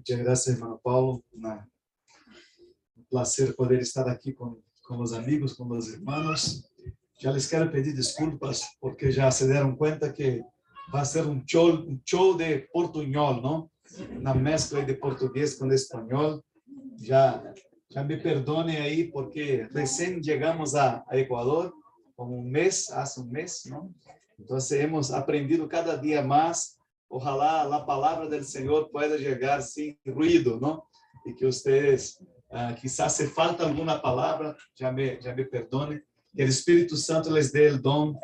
Muchas gracias, hermano Paulo. Un placer poder estar aquí con los amigos, con los hermanos. Ya les quiero pedir disculpas porque ya se dieron cuenta que va a ser un show de portuñol, ¿no? Una mezcla de portugués con español. Ya me perdone ahí porque recién llegamos a Ecuador, como hace un mes, ¿no? Entonces hemos aprendido cada día más. Ojalá la palabra del Señor pueda llegar sin ruido, ¿no? Y que ustedes, quizás se falta alguna palabra, ya me perdone. Que el Espíritu Santo les dé el don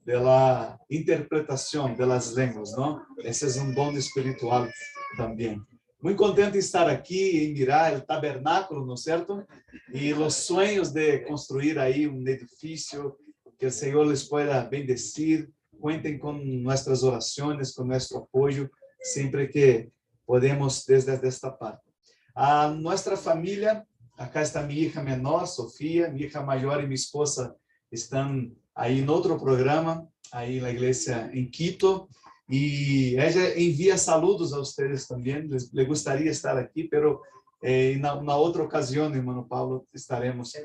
de la interpretación de las lenguas, ¿no? Ese es un don espiritual también. Muy contento de estar aquí y mirar el tabernáculo, ¿no es cierto? Y los sueños de construir ahí un edificio, que el Señor les pueda bendecir. Cuenten con nuestras oraciones, con nuestro apoyo, siempre que podemos desde esta parte. A nuestra familia, acá está mi hija menor, Sofía, mi hija mayor y mi esposa están ahí en otro programa, ahí en la iglesia en Quito, y ella envía saludos a ustedes también. Le gustaría estar aquí, pero en una otra ocasión, hermano Pablo, estaremos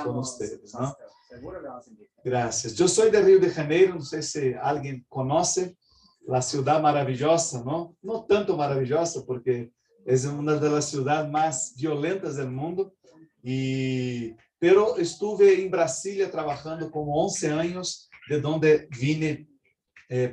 con ustedes, ¿no? Gracias. Yo soy de Río de Janeiro, no sé si alguien conoce la ciudad maravillosa, ¿no? No tanto maravillosa, porque es una de las ciudades más violentas del mundo, pero estuve en Brasilia trabajando como 11 años, de donde vine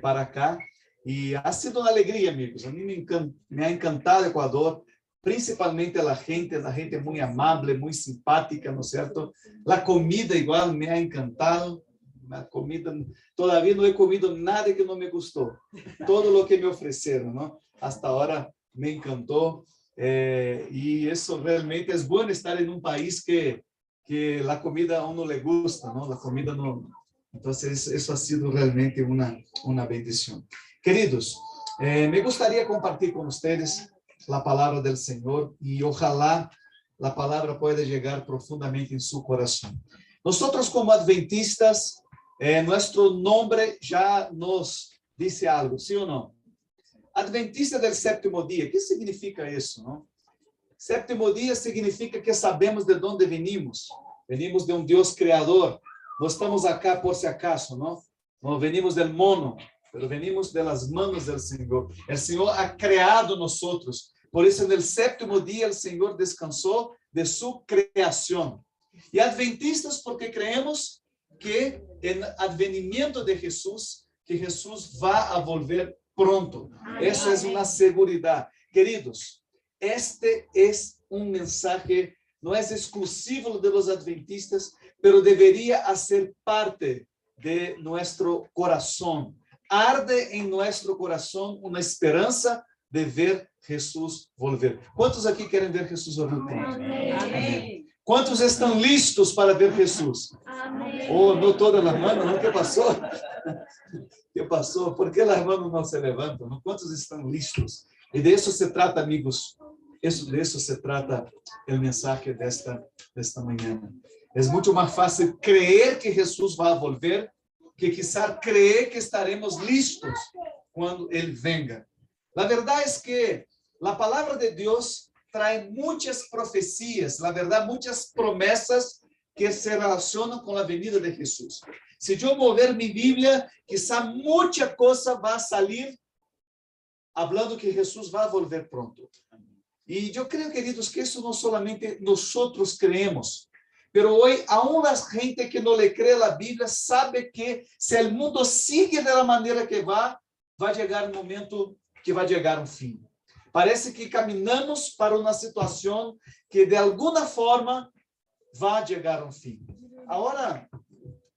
para acá, y ha sido una alegría, amigos. A mí me ha encantado Ecuador, principalmente la gente muy amable, muy simpática, ¿no es cierto? La comida igual me ha encantado. La comida, todavía no he comido nada que no me gustó. Todo lo que me ofrecieron, ¿no? Hasta ahora me encantó. Y eso realmente es bueno, estar en un país que la comida a uno le gusta, ¿no? La comida no. Entonces, eso ha sido realmente una bendición. Queridos, me gustaría compartir con ustedes la palabra del Señor y ojalá la palabra pueda llegar profundamente en su corazón. Nosotros como adventistas, nuestro nombre ya nos dice algo, ¿sí o no? Adventista del séptimo día, ¿qué significa eso, no? Séptimo día significa que sabemos de dónde venimos. Venimos de un Dios creador. No estamos acá por si acaso, ¿no? No venimos del mono, pero venimos de las manos del Señor. El Señor ha creado nosotros. Por eso en el séptimo día el Señor descansó de su creación. Y adventistas porque creemos que en advenimiento de Jesús, que Jesús va a volver pronto. Eso es una seguridad. Queridos, este es un mensaje, no es exclusivo de los adventistas, pero debería hacer parte de nuestro corazón. Arde en nuestro corazón una esperanza de ver Jesús volver. ¿Cuántos aquí quieren ver Jesús volver? Amén. Amén. ¿Cuántos están listos para ver Jesús? Amén. Oh, no todas las manos, ¿no? ¿Qué pasó? ¿Qué pasó? ¿Por qué las manos no se levantan? ¿No? ¿Cuántos están listos? Y de eso se trata, amigos. De eso se trata el mensaje de esta mañana. Es mucho más fácil creer que Jesús va a volver que quizás creer que estaremos listos cuando Él venga. La verdad es que la palabra de Dios trae muchas profecías, la verdad, muchas promesas que se relacionan con la venida de Jesús. Si yo mover mi Biblia, quizá mucha cosa va a salir hablando que Jesús va a volver pronto. Y yo creo, queridos, que eso no solamente nosotros creemos, pero hoy aún la gente que no le cree a la Biblia sabe que si el mundo sigue de la manera que va a llegar un momento que va a llegar un fin. Parece que caminamos para una situación que de alguna forma va a llegar a un fin. Ahora,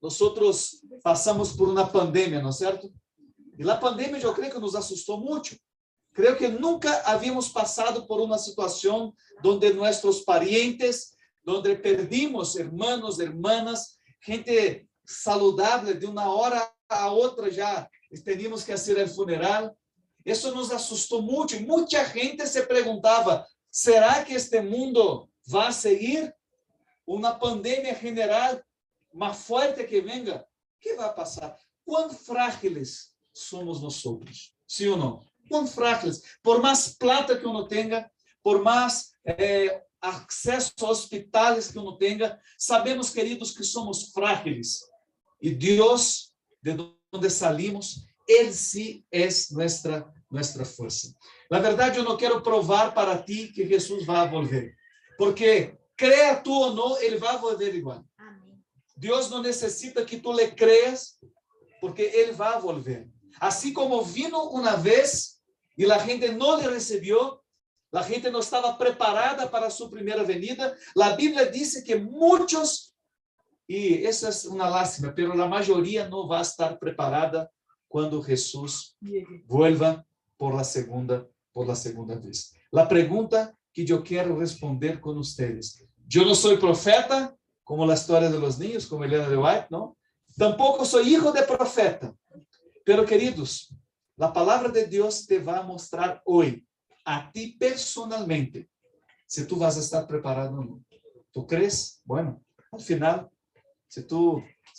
nosotros pasamos por una pandemia, ¿no es cierto? Y la pandemia yo creo que nos asustó mucho. Creo que nunca habíamos pasado por una situación donde nuestros parientes, donde perdimos hermanos, hermanas, gente saludable, de una hora a otra ya teníamos que hacer el funeral. Eso nos asustó mucho. Y mucha gente se preguntaba, ¿será que este mundo va a seguir? Una pandemia general más fuerte que venga. ¿Qué va a pasar? ¿Cuán frágiles somos nosotros? ¿Sí o no? cuán frágiles. Por más plata que uno tenga, por más acceso a hospitales que uno tenga, sabemos, queridos, que somos frágiles. Y Dios, de donde salimos, Él sí es nuestra fuerza. La verdad, yo no quiero probar para ti que Jesús va a volver. Porque crea tú o no, Él va a volver igual. Amén. Dios no necesita que tú le creas, porque Él va a volver. Así como vino una vez y la gente no le recibió, la gente no estaba preparada para su primera venida. La Biblia dice que muchos, y esa es una lástima, pero la mayoría no va a estar preparada cuando Jesús vuelva por la segunda vez. La pregunta que yo quiero responder con ustedes. Yo no soy profeta, como la historia de los niños, como Elena de White, ¿no? Tampoco soy hijo de profeta. Pero, queridos, la palabra de Dios te va a mostrar hoy, a ti personalmente, si tú vas a estar preparado o no. ¿Tú crees? Bueno, al final, si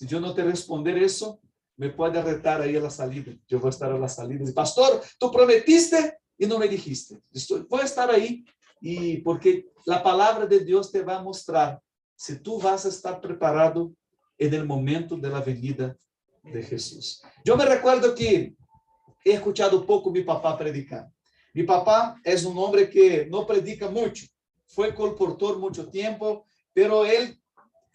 yo no te responder eso, me puede retar ahí a la salida. Yo voy a estar a la salida. Y, pastor, tú prometiste y no me dijiste. Voy a estar ahí, y porque la palabra de Dios te va a mostrar si tú vas a estar preparado en el momento de la venida de Jesús. Yo me recuerdo que he escuchado poco mi papá predicar. Mi papá es un hombre que no predica mucho. Fue colportor mucho tiempo, pero él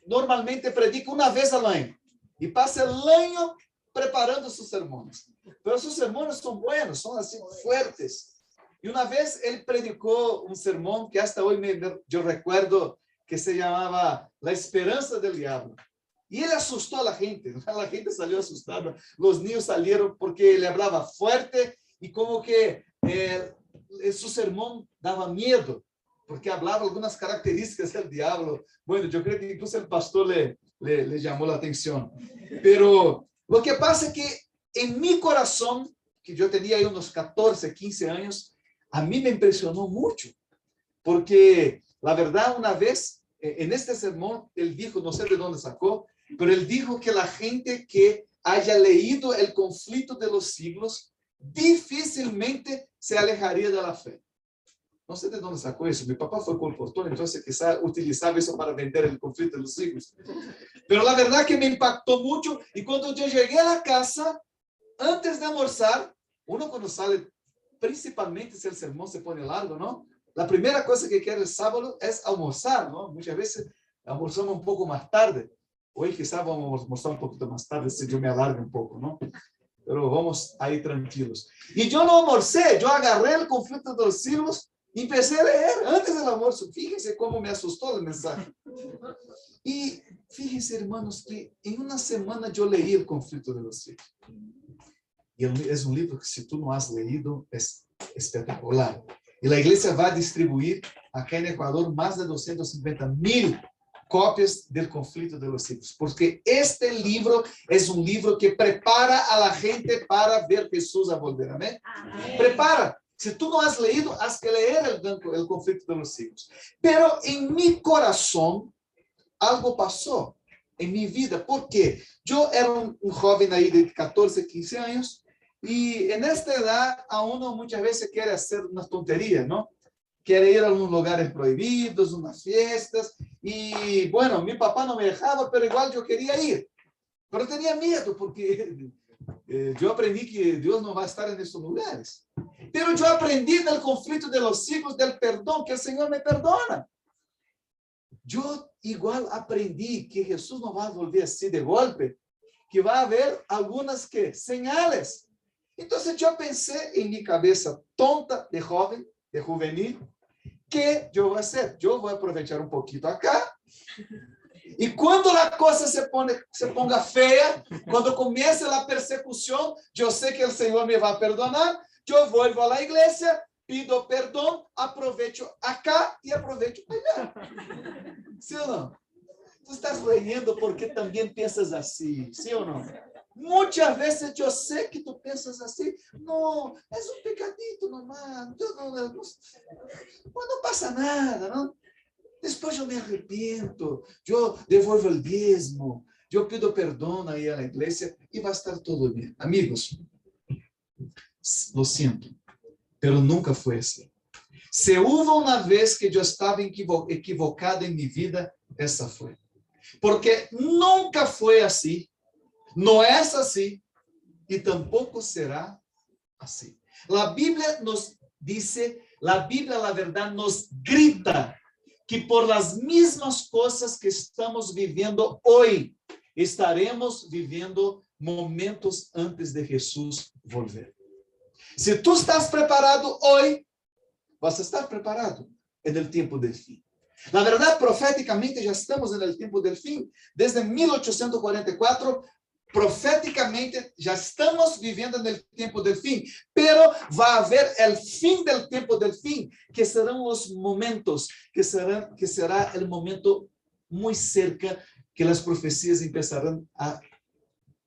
normalmente predica una vez al año y pasa el año preparando sus sermones. Pero sus sermones son buenos, son así fuertes. Y una vez él predicó un sermón que hasta hoy yo recuerdo, que se llamaba La Esperanza del Diablo. Y él asustó a la gente salió asustada, los niños salieron porque él hablaba fuerte y como que su sermón daba miedo, porque hablaba algunas características del diablo. Bueno, yo creo que incluso el pastor le llamó la atención. Pero lo que pasa es que en mi corazón, que yo tenía ahí unos 14, 15 años, a mí me impresionó mucho, porque la verdad, una vez en este sermón, él dijo, no sé de dónde sacó, pero él dijo que la gente que haya leído El Conflicto de los Siglos difícilmente se alejaría de la fe. No sé de dónde sacó eso. Mi papá fue colportor, entonces quizá utilizaba eso para vender El Conflicto de los Siglos. Pero la verdad que me impactó mucho, y cuando yo llegué a la casa, antes de almorzar, uno cuando sale, principalmente si el sermón se pone largo, ¿no? La primera cosa que quiere el sábado es almorzar, ¿no? Muchas veces almorzamos un poco más tarde. Hoy quizá vamos a almorzar un poquito más tarde, si yo me alargo un poco, ¿no? Pero vamos ahí tranquilos. Y yo no almorcé, yo agarré El Conflicto de los Siglos y empecé a leer antes del almuerzo. Fíjense cómo me asustó el mensaje. Y fíjense, hermanos, que en una semana yo leí El Conflicto de los Siglos. Y es un libro que, si tú no has leído, es espectacular. Y la iglesia va a distribuir acá en Ecuador más de 250,000 copias del Conflicto de los Siglos, porque este libro es un libro que prepara a la gente para ver Jesús a volver. Amén. Amén. Prepara. Si tú no has leído, has que leer el Conflicto de los Siglos. Pero en mi corazón algo pasó en mi vida, porque yo era un joven ahí de 14, 15 años, y en esta edad a uno muchas veces quiere hacer unas tonterías, ¿no? Quiere ir a algunos lugares prohibidos, unas fiestas, y bueno, mi papá no me dejaba, pero igual yo quería ir. Pero tenía miedo, porque yo aprendí que Dios no va a estar en estos lugares. Pero yo aprendí del Conflicto de los Siglos, del perdón, que el Señor me perdona. Yo igual aprendí que Jesús no va a volver así de golpe, que va a haber algunas señales. Entonces yo pensé en mi cabeza tonta de joven, de juvenil, ¿qué yo voy a hacer? Yo voy a aprovechar un poquito acá, y cuando la cosa se ponga fea, cuando comience la persecución, yo sé que el Señor me va a perdonar, yo vuelvo a la iglesia, pido perdón, aprovecho acá y aprovecho allá. ¿Sí o no? Tú estás riendo porque también piensas así, ¿sí o no? Muchas veces yo sé que tú piensas así. No, es un pecadito nomás. No pasa nada, ¿no? Después yo me arrepiento, yo devuelvo el diezmo, yo pido perdón ahí a la iglesia y va a estar todo bien. Amigos, lo siento. pero nunca fue así. Se hubo una vez que yo estaba equivocado en mi vida, esa fue. Porque nunca fue así, no es así y tampoco será así. La Biblia nos dice, la Biblia, la verdad, nos grita que por las mismas cosas que estamos viviendo hoy, estaremos viviendo momentos antes de Jesús volver. Si tú estás preparado hoy, vas a estar preparado en el tiempo del fin. La verdad, proféticamente, ya estamos en el tiempo del fin. Desde 1844, proféticamente, ya estamos viviendo en el tiempo del fin. Pero va a haber el fin del tiempo del fin, que serán los momentos, que será el momento muy cerca, que las profecías empezarán a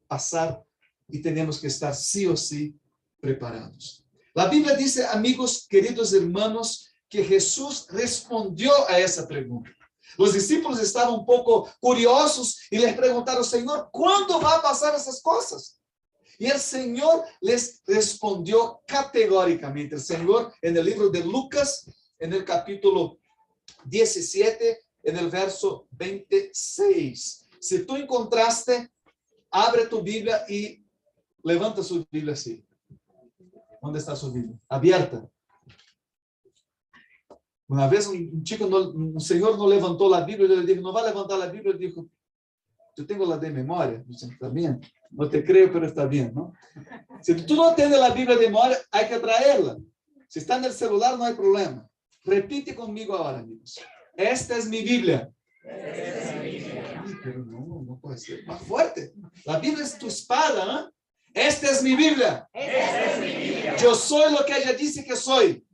pasar y tenemos que estar sí o sí preparados. La Biblia dice, amigos, queridos hermanos, que Jesús respondió a esa pregunta. Los discípulos estaban un poco curiosos y les preguntaron, Señor, ¿cuándo va a pasar esas cosas? Y el Señor les respondió categóricamente. El Señor, en el libro de Lucas, en el capítulo 17, en el verso 26. Si tú encontraste, abre tu Biblia y levanta su Biblia así. ¿Dónde está su Biblia? Abierta. Una vez un chico, un señor no levantó la Biblia, yo le dije, no va a levantar la Biblia, él dijo, yo tengo la de memoria. Yo dije, está bien, no te creo, pero está bien, ¿no? Si tú no tienes la Biblia de memoria, hay que traerla. Si está en el celular, no hay problema. Repite conmigo ahora, amigos. Esta es mi Biblia. Pero no puede ser más fuerte. La Biblia es tu espada, ¿eh? Esta es mi Biblia. Yo soy lo que ella dice que soy.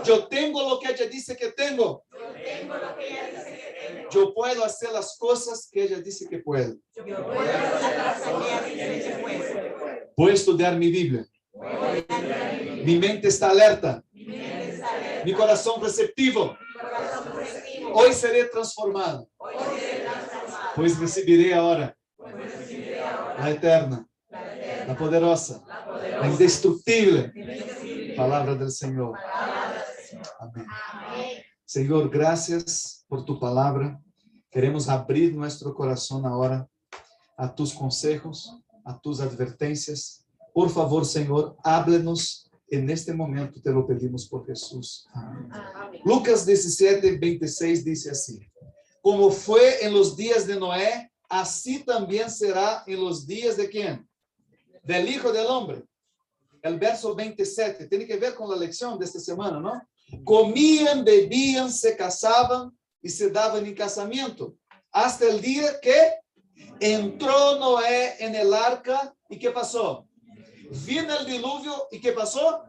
Yo tengo lo que ella dice que tengo. Yo puedo hacer las cosas que ella dice que puedo. Voy a estudiar mi Biblia. Mi mente está alerta. Mi corazón receptivo. Hoy seré transformado. Pues recibiré ahora la eterna, la poderosa, la indestructible palabra del Señor. Amén. Señor, gracias por tu palabra. Queremos abrir nuestro corazón ahora a tus consejos, a tus advertencias. Por favor, Señor, háblenos en este momento, te lo pedimos por Jesús. Amén. Lucas 17, 26 dice así: como fue en los días de Noé, así también será en los días de ¿quién? Del Hijo del Hombre. El verso 27 tiene que ver con la lección de esta semana, ¿no? Comían, bebían, se casaban y se daban en casamiento, hasta el día que entró Noé en el arca. ¿Y qué pasó? Vino el diluvio. ¿Y qué pasó?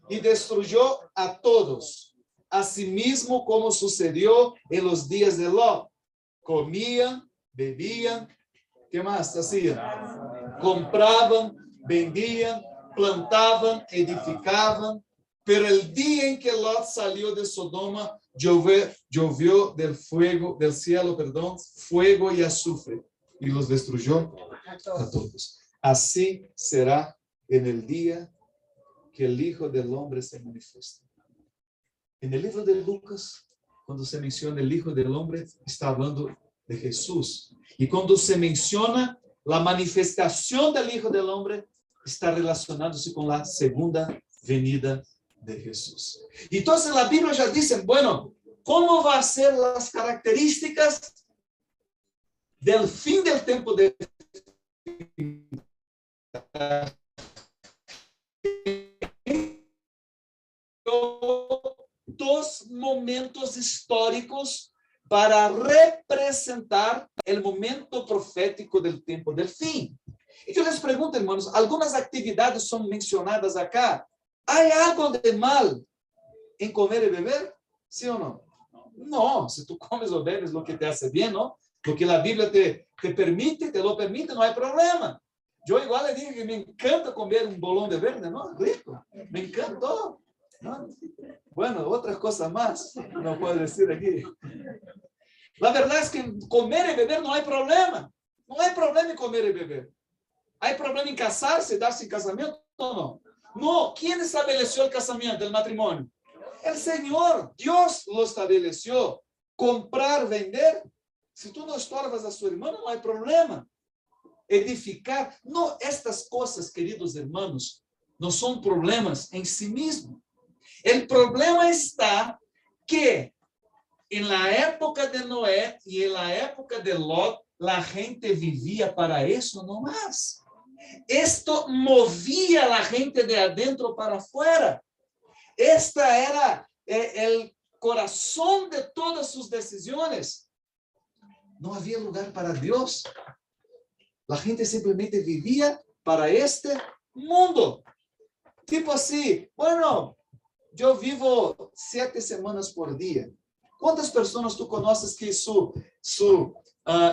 Y destruyó a todos. Asimismo, como sucedió en los días de Lot. Comían, bebían, ¿qué más hacían? Compraban, vendían, plantaban, edificaban. Pero el día en que Lot salió de Sodoma, llovió del cielo, fuego y azufre, y los destruyó a todos. Así será en el día que el Hijo del Hombre se manifieste. En el libro de Lucas, cuando se menciona el Hijo del Hombre, está hablando de Jesús. Y cuando se menciona la manifestación del Hijo del Hombre, está relacionándose con la segunda venida de Jesús. Y entonces la Biblia ya dice, bueno, ¿cómo va a ser las características del fin del tiempo de dos momentos históricos para representar el momento profético del tiempo del fin? Y yo les pregunto, hermanos, algunas actividades son mencionadas acá. ¿Hay algo de mal en comer y beber? ¿Sí o no? No, si tú comes o bebes lo que te hace bien, ¿no? Lo que la Biblia te permite, te lo permite, no hay problema. Yo igual le dije que me encanta comer un bolón de verde, ¿no? Rico, me encantó, ¿no? Bueno, otras cosas más, no puedo decir aquí. La verdad es que comer y beber no hay problema. No hay problema en comer y beber. ¿Hay problema en casarse, darse en casamiento o no? No, ¿quién estableció el casamiento, el matrimonio? El Señor, Dios lo estableció. Comprar, vender. Si tú no estorbas a su hermano, no hay problema. Edificar. No, estas cosas, queridos hermanos, no son problemas en sí mismos. El problema está que en la época de Noé y en la época de Lot, la gente vivía para eso nomás. Esto movía a la gente de adentro para afuera. Esta era el corazón de todas sus decisiones. No había lugar para Dios. La gente simplemente vivía para este mundo. Tipo así, bueno, yo vivo 7 semanas por día. ¿Cuántas personas tú conoces que su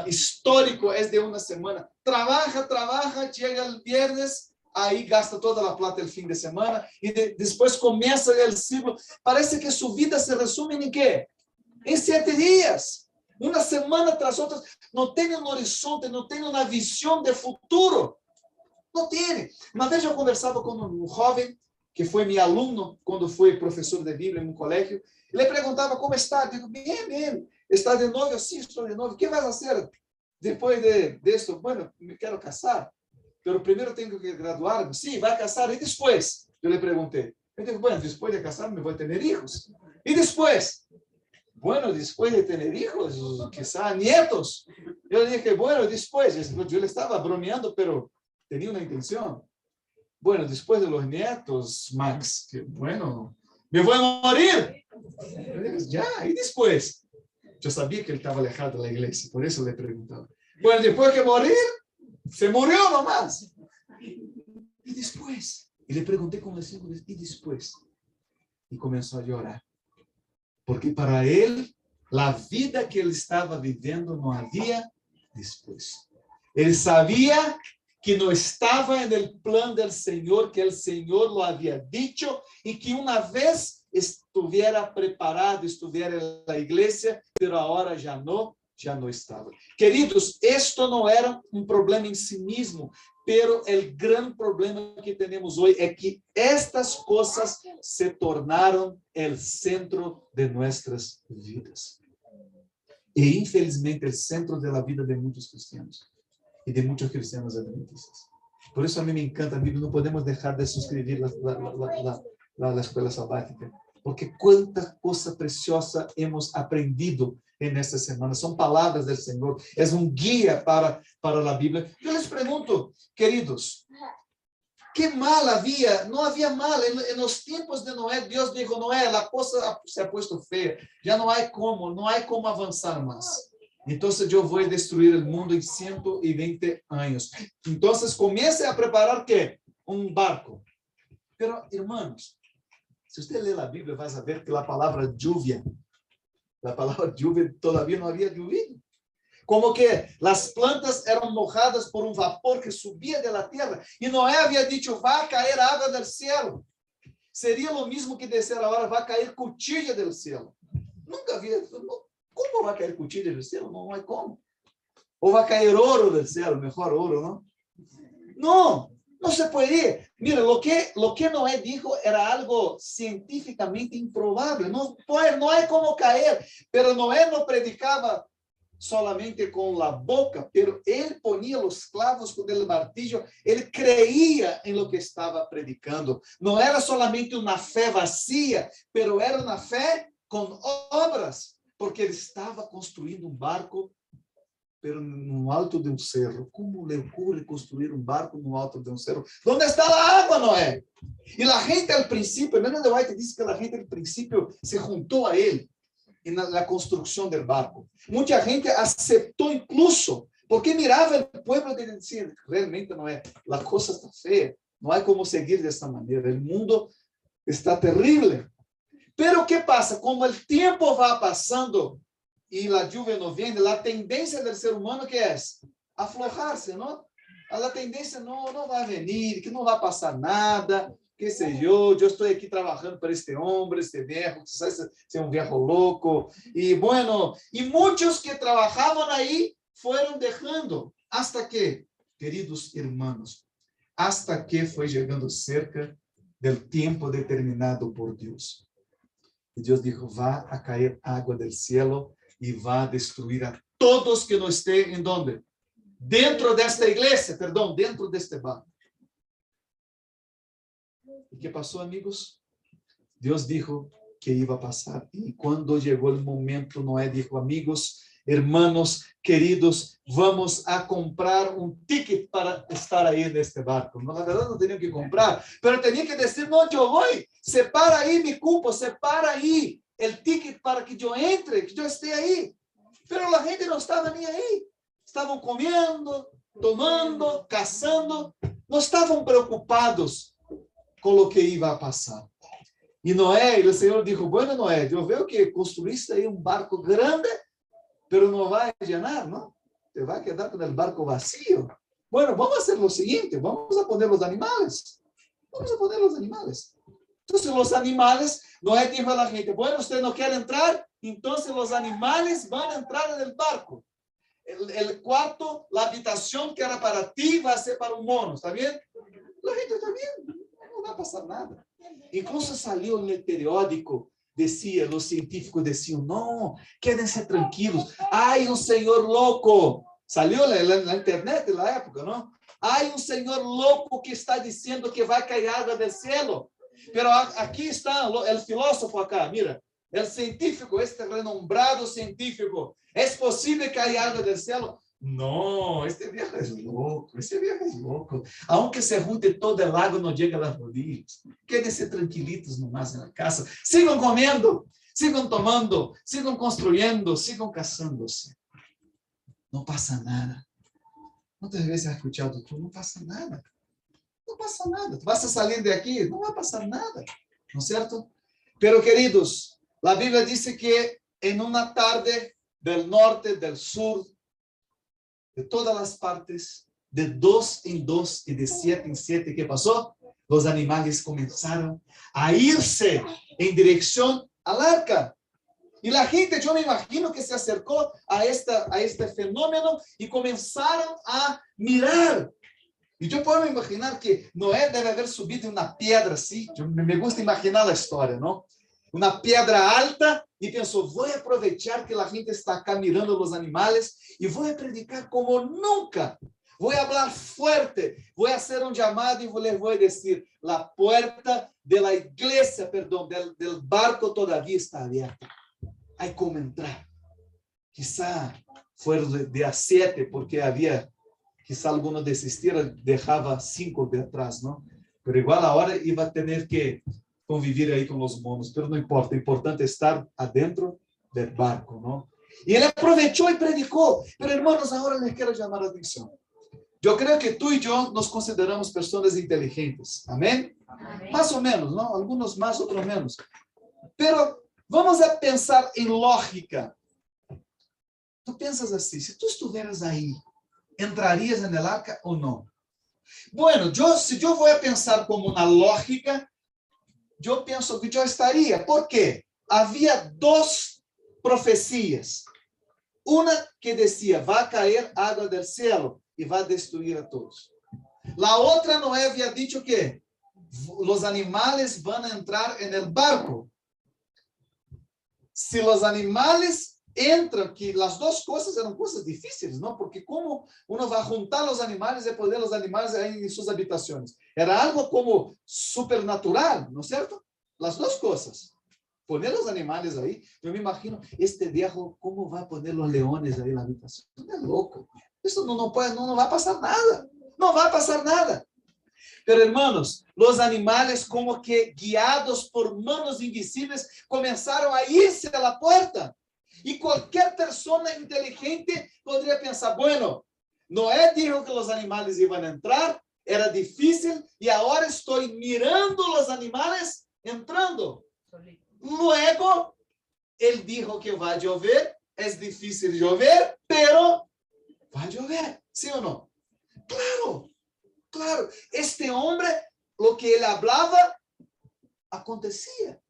histórico es de una semana? Trabaja, llega el viernes, ahí gasta toda la plata el fin de semana y después comienza el ciclo. Parece que su vida se resume en ¿qué? En 7 días. Una semana tras otra. No tiene un horizonte, no tiene una visión de futuro. No tiene. Uma vez eu conversava com um jovem que foi meu aluno quando fui professor de Bíblia em um colégio. Ele perguntava como está. Eu digo, bem. Está de novo? Sim, estou de novo. O que vai fazer depois disso? Bueno, me quero casar. Pero primeiro tenho que graduar-me. Sim, vai casar. E depois? Eu lhe perguntei. Eu digo, bueno, depois de casar me vou ter hijos. E depois? Bueno, después de tener hijos, quizá nietos. Yo le dije, bueno, después. Yo le estaba bromeando, pero tenía una intención. Bueno, después de los nietos, Max, que bueno, me voy a morir. Yo dije, ya, ¿y después? Yo sabía que él estaba alejado de la iglesia, por eso le preguntaba. Bueno, después de morir, se murió nomás. ¿Y después? Y le pregunté con los hijos, ¿y después? Y comenzó a llorar. Porque para ele, a vida que ele estava vivendo não havia depois. Ele sabia que não estava no plano do Senhor, que o Senhor lo havia dicho e que uma vez estivera preparado, estivera na igreja, pero agora já não estava. Queridos, isto não era um problema em si mesmo, pero el gran problema que temos hoje é que estas coisas se tornaram el centro de nuestras vidas. E, infelizmente, el centro de la vida de muitos cristianos e de muitos cristianos adventistas. Por isso, a mim me encanta a Bíblia. Não podemos deixar de suscrever a escola sabática, porque quanta coisa preciosa hemos aprendido nesta semana. São palavras do Senhor. É um guia para a Bíblia. Eu les pergunto, queridos, que mal havia? Não havia mal. Nos tempos de Noé, Deus disse, Noé, a coisa se ha puesto feia. Já não há como avançar mais. Então, eu vou destruir o mundo em 120 anos. Então, comece a preparar ¿qué? Um barco. Pero, irmãos, se você ler a Bíblia, vai saber que a palavra lluvia todavía não havia llovido. Como que as plantas eram mojadas por um vapor que subia da terra. E Noé havia dicho, vai cair água do céu. Seria o mesmo que descer agora, vai cair cuchilla do céu. Nunca havia. Como vai cair cuchilla do céu? Não é como. Ou vai cair ouro do céu, melhor ouro, não? Não se pode. Mira, lo que Noé dijo era algo científicamente improbable. Não há como cair. Pero Noé não predicava solamente com a boca, pero ele ponia os clavos com o martillo. Ele creía em lo que estava predicando. Não era solamente uma fé vazia, pero era uma fé com obras, porque ele estava construindo um barco, pero no alto de um cerro. Como lhe ocorre construir um barco no alto de um cerro? Onde está a água, Noé? E a gente, al princípio, Ellen de White diz que a gente, al princípio, se juntou a ele na construção do barco. Muita gente aceitou incluso, porque mirava o povo e dizia, realmente não é, a coisa está feia, não há como seguir dessa maneira, o mundo está terrível. Pero o que passa? Como o tempo vai passando e a lluvia não vem, a tendência do ser humano que é aflojar-se, não? A tendência não vai vir, que não vai passar nada, que sei eu estou aqui trabalhando para este homem, este viejo, que sabe se é um viejo louco. E, bueno, e muitos que trabalhavam aí foram deixando, hasta que, queridos irmãos, hasta que foi chegando cerca del tiempo determinado por Dios. Y Dios dijo, va a caer agua del cielo y va a destruir a todos que no estén en ¿dónde? Dentro de esta iglesia, perdón, dentro de este barco. ¿Y qué pasó, amigos? Dios dijo que iba a pasar. Y cuando llegó el momento, Noé dijo, amigos, hermanos, queridos, vamos a comprar un ticket para estar ahí en este barco. No, la verdad no tenía que comprar, pero tenía que decir, no, yo voy, separa ahí mi cupo, separa ahí el ticket para que yo entre, que yo esté ahí. Pero la gente no estaba ni ahí. Estaban comiendo, tomando, cazando, no estaban preocupados con lo que iba a pasar. Y Noé, el Señor dijo, bueno, Noé, yo veo que construiste ahí un barco grande, pero no va a llenar, ¿no? Te va a quedar con el barco vacío. Bueno, vamos a hacer lo siguiente, vamos a poner los animales. Vamos a poner los animales. Entonces los animales, Noé dijo a la gente, bueno, usted no quiere entrar, entonces los animales van a entrar en el barco. El cuarto, la habitación que era para ti va a ser para un mono, ¿está bien? La gente está bien, no va a pasar nada. Incluso salió en el periódico, decía, los científicos decían, no, quédense tranquilos, hay un señor loco. Salió en la internet en la época, ¿no? Hay un señor loco que está diciendo que va a caer agua del cielo. Pero aquí está el filósofo acá, mira, el científico, este renombrado científico. ¿Es posible que haya agua del cielo? No, este viejo es loco, ese viejo es loco. Aunque se junte todo el agua, no llega a las rodillas. Quédense tranquilitos nomás en la casa. Sigan comiendo, sigan tomando, sigan construyendo, sigan casándose. No pasa nada. ¿Cuántas veces has escuchado tú? No pasa nada. No pasa nada. Vas a salir de aquí, no va a pasar nada. ¿No es cierto? Pero queridos, la Biblia dice que en una tarde del norte, del sur, de todas las partes, de 2 en 2 y de 7 en 7, ¿qué pasó? Los animales comenzaron a irse en dirección al arca. Y la gente, yo me imagino que se acercó a este fenómeno y comenzaron a mirar. Y yo puedo imaginar que Noé debe haber subido una piedra así. Me gusta imaginar la historia, ¿no? Una piedra alta y pensó, voy a aprovechar que la gente está acá mirando los animales y voy a predicar como nunca. Voy a hablar fuerte, voy a hacer un llamado y les voy a decir, la puerta de la iglesia, perdón, del barco todavía está abierta. Hay como entrar. Quizá fueron de a 7 porque había, quizá alguno desistiera, dejaba 5 de atrás, ¿no? Pero igual ahora iba a tener que convivir ahí con los monos, pero no importa, importante estar adentro del barco, ¿no? Y él aprovechó y predicó. Pero hermanos, ahora les quiero llamar la atención. Yo creo que tú y yo nos consideramos personas inteligentes, ¿amén? Amén. Más o menos, ¿no? Algunos más, otros menos. Pero vamos a pensar en lógica. Tú piensas así, si tú estuvieras ahí, ¿entrarías en el arca o no? Bueno, si yo voy a pensar como una lógica, yo pienso que yo estaría. ¿Por qué? Había 2 profecías. Una que decía, va a caer agua del cielo y va a destruir a todos. La otra, Noé había dicho que los animales van a entrar en el barco. Si los animales entran, que las 2 cosas eran cosas difíciles, ¿no? Porque cómo uno va a juntar los animales y poner los animales ahí en sus habitaciones. Era algo como supernatural, ¿no es cierto? Las 2 cosas. Poner los animales ahí. Yo me imagino, este viejo, ¿cómo va a poner los leones ahí en la habitación? Es loco. Eso no va a pasar nada. No va a pasar nada. Pero hermanos, los animales como que guiados por manos invisibles comenzaron a irse a la puerta. Y cualquier persona inteligente podría pensar, bueno, Noé dijo que los animales iban a entrar, era difícil y ahora estoy mirando los animales entrando. Luego, él dijo que va a llover, es difícil llover, pero va a llover, ¿sí o no? Claro, claro. Este hombre, lo que él hablaba, acontecía.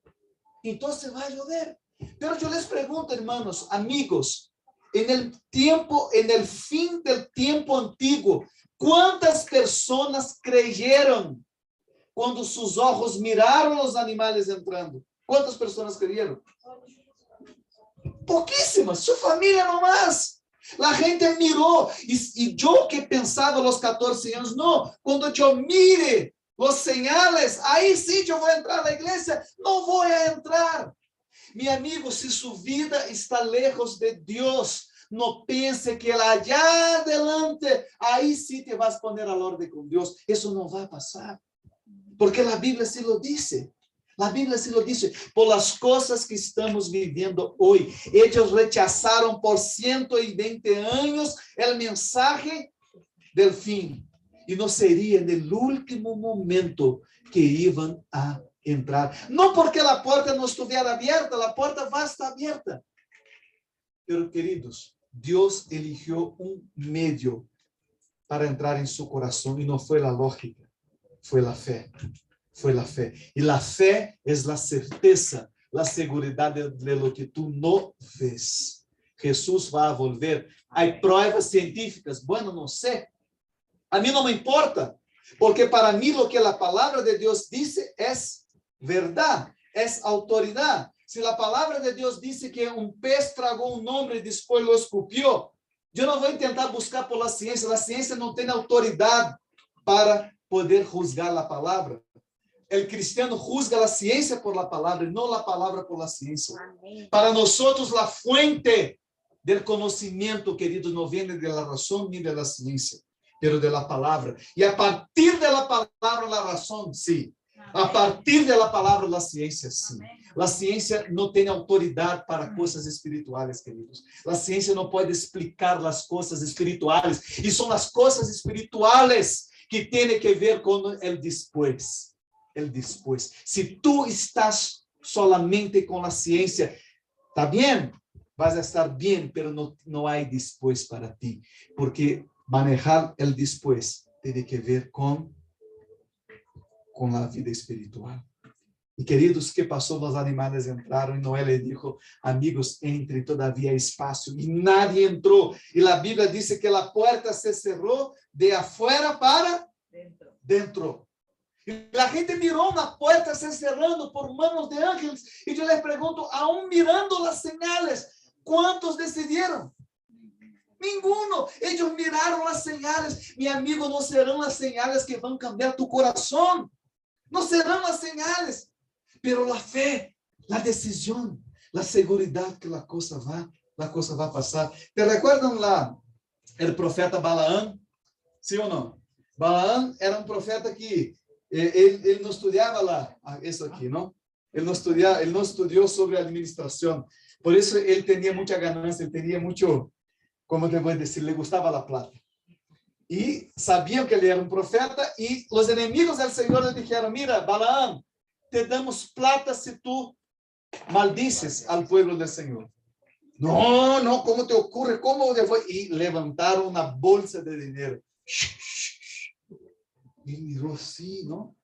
Entonces va a llover. Pero yo les pregunto, hermanos, amigos, en el fin del tiempo antiguo, ¿cuántas personas creyeron cuando sus ojos miraron los animales entrando. ¿Cuántas personas creyeron? Pouquíssimas, sua família nomás. A gente mirou, e eu que pensava aos 14 anos, não, quando eu mire os señales, aí sim eu vou entrar na igreja, não vou entrar. Meu amigo, se sua vida está lejos de Deus, não pense que allá adelante, aí sim te vas poner a ordem com Deus. Isso não vai passar, porque a Bíblia se lo dice. A Bíblia se lo dice, por las cosas que estamos vivendo hoje. Eles rechazaram por 120 anos o mensaje del fim. E não seria no último momento que iam a entrar. Não porque a porta não estivesse aberta, a porta vai estar aberta. Pero, queridos, Deus eligiu meio para entrar em seu coração, e não foi a lógica, foi a fé. Foi a fé. E a fé é a certeza, a segurança de lo que tu não ves. Jesus vai volver. Há provas científicas. Bueno, não sei. A mim não me importa. Porque para mim, o que a palavra de Deus diz é verdade, é autoridade. Se a palavra de Deus diz que pez tragou homem e depois lo escupiu, eu não vou tentar buscar por la ciência. A ciência não tem autoridade para poder juzgar a palavra. O cristiano juzga a ciência por la palavra e não a palavra por la ciência. Amém. Para nós, a fuente do conhecimento, queridos, não vem da razão nem da ciência, mas da palavra. E a partir da palavra, a razão, sim. A partir da palavra, a ciência, sim. A ciência não tem autoridade para coisas espirituais, queridos. A ciência não pode explicar as coisas espirituais. E são as coisas espirituais que têm que ver com o depois. El después. Se tu estás solamente com a ciência, está bem, vas a estar bem, pero não há después para ti, porque manejar el después tem que ver com a vida espiritual. E queridos, que passou? Os animais entraram e Noé lhe disse: amigos, entrem, todavia há espaço. E nadie entrou. E a Bíblia diz que a porta se cerrou de afuera para dentro. E a gente mirou na porta se cerrando por manos de ángeles. E eu les pergunto, aún mirando as señales, quantos decidiram? Ninguno. Eles miraram as señales. Meu amigo, não serão as señales que vão cambiar tu coração. Não serão as señales. Pero a fé, a decisão, a segurança que a coisa vai passar. ¿Te recuerdan lá o profeta Balaam? Sim ou não? Balaam era um profeta que ele não estudava lá, isso aqui, não? Ele não estudou sobre administração. Por isso ele tinha muita ganância, ele tinha muito, como te vou dizer, le gostava a plata. E sabiam que ele era um profeta, e os inimigos do Senhor lhe disseram: mira, Balaam, te damos plata se tu maldices al pueblo del Senhor. Não, como te ocorre? Como eu vou? E levantaram uma bolsa de dinheiro. E mirou assim, não?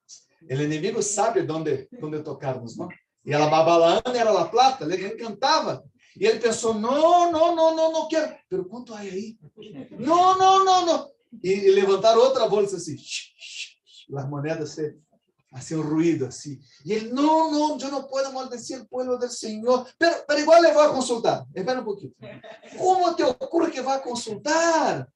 O inimigo sabe onde tocarmos, não? E a Balaam era a plata, ele encantava. E ele pensou: não quero. Pero quanto há aí? Não. E levantaram outra bolsa assim. As moedas se hacían ruido assim. E ele: não, eu não posso maldecir o povo do Senhor. Pero igual ele vai consultar. Espera um pouquinho. Como te ocorre que vai consultar?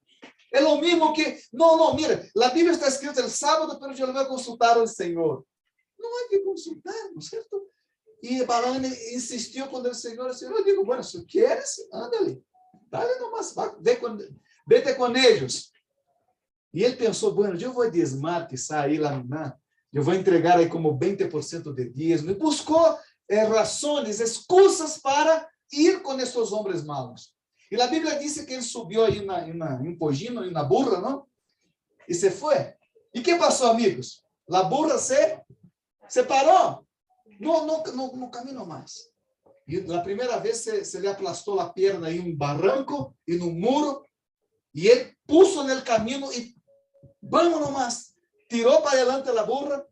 É o mesmo que... Não, mira, a Bíblia está escrita el sábado, pero eu vou consultar ao Senhor. Não há que consultar, não é certo? E Balaam insistiu com o Senhor. Eu digo: bueno, se queres, ándale. Dale nomás, vete com eles. E ele pensou: bueno, eu vou desmartizar aí lá, eu vou entregar aí como 20% de dízimo. E buscou razões, excusas para ir com esses homens malos. E a Bíblia diz que ele subiu aí em um pojino, em uma burra, não? E se foi. E o que passou, amigos? A burra se parou. Não caminhou mais. E a primeira vez se lhe aplastou a perna em um barranco e no muro. E ele puso no caminho e vamos nomás. Tirou para adelante a burra.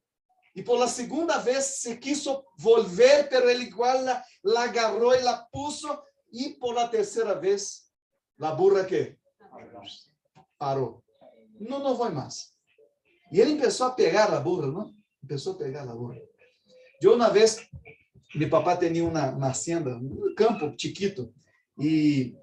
E por la segunda vez se quiso volver, pero ele igual la agarrou e la puso. E por la terceira vez, a burra que parou. Não vou mais. E ele começou a pegar a burra, não? empezó a pegar la burra. Yo una vez, mi papá tenía una hacienda, un campo chiquito, y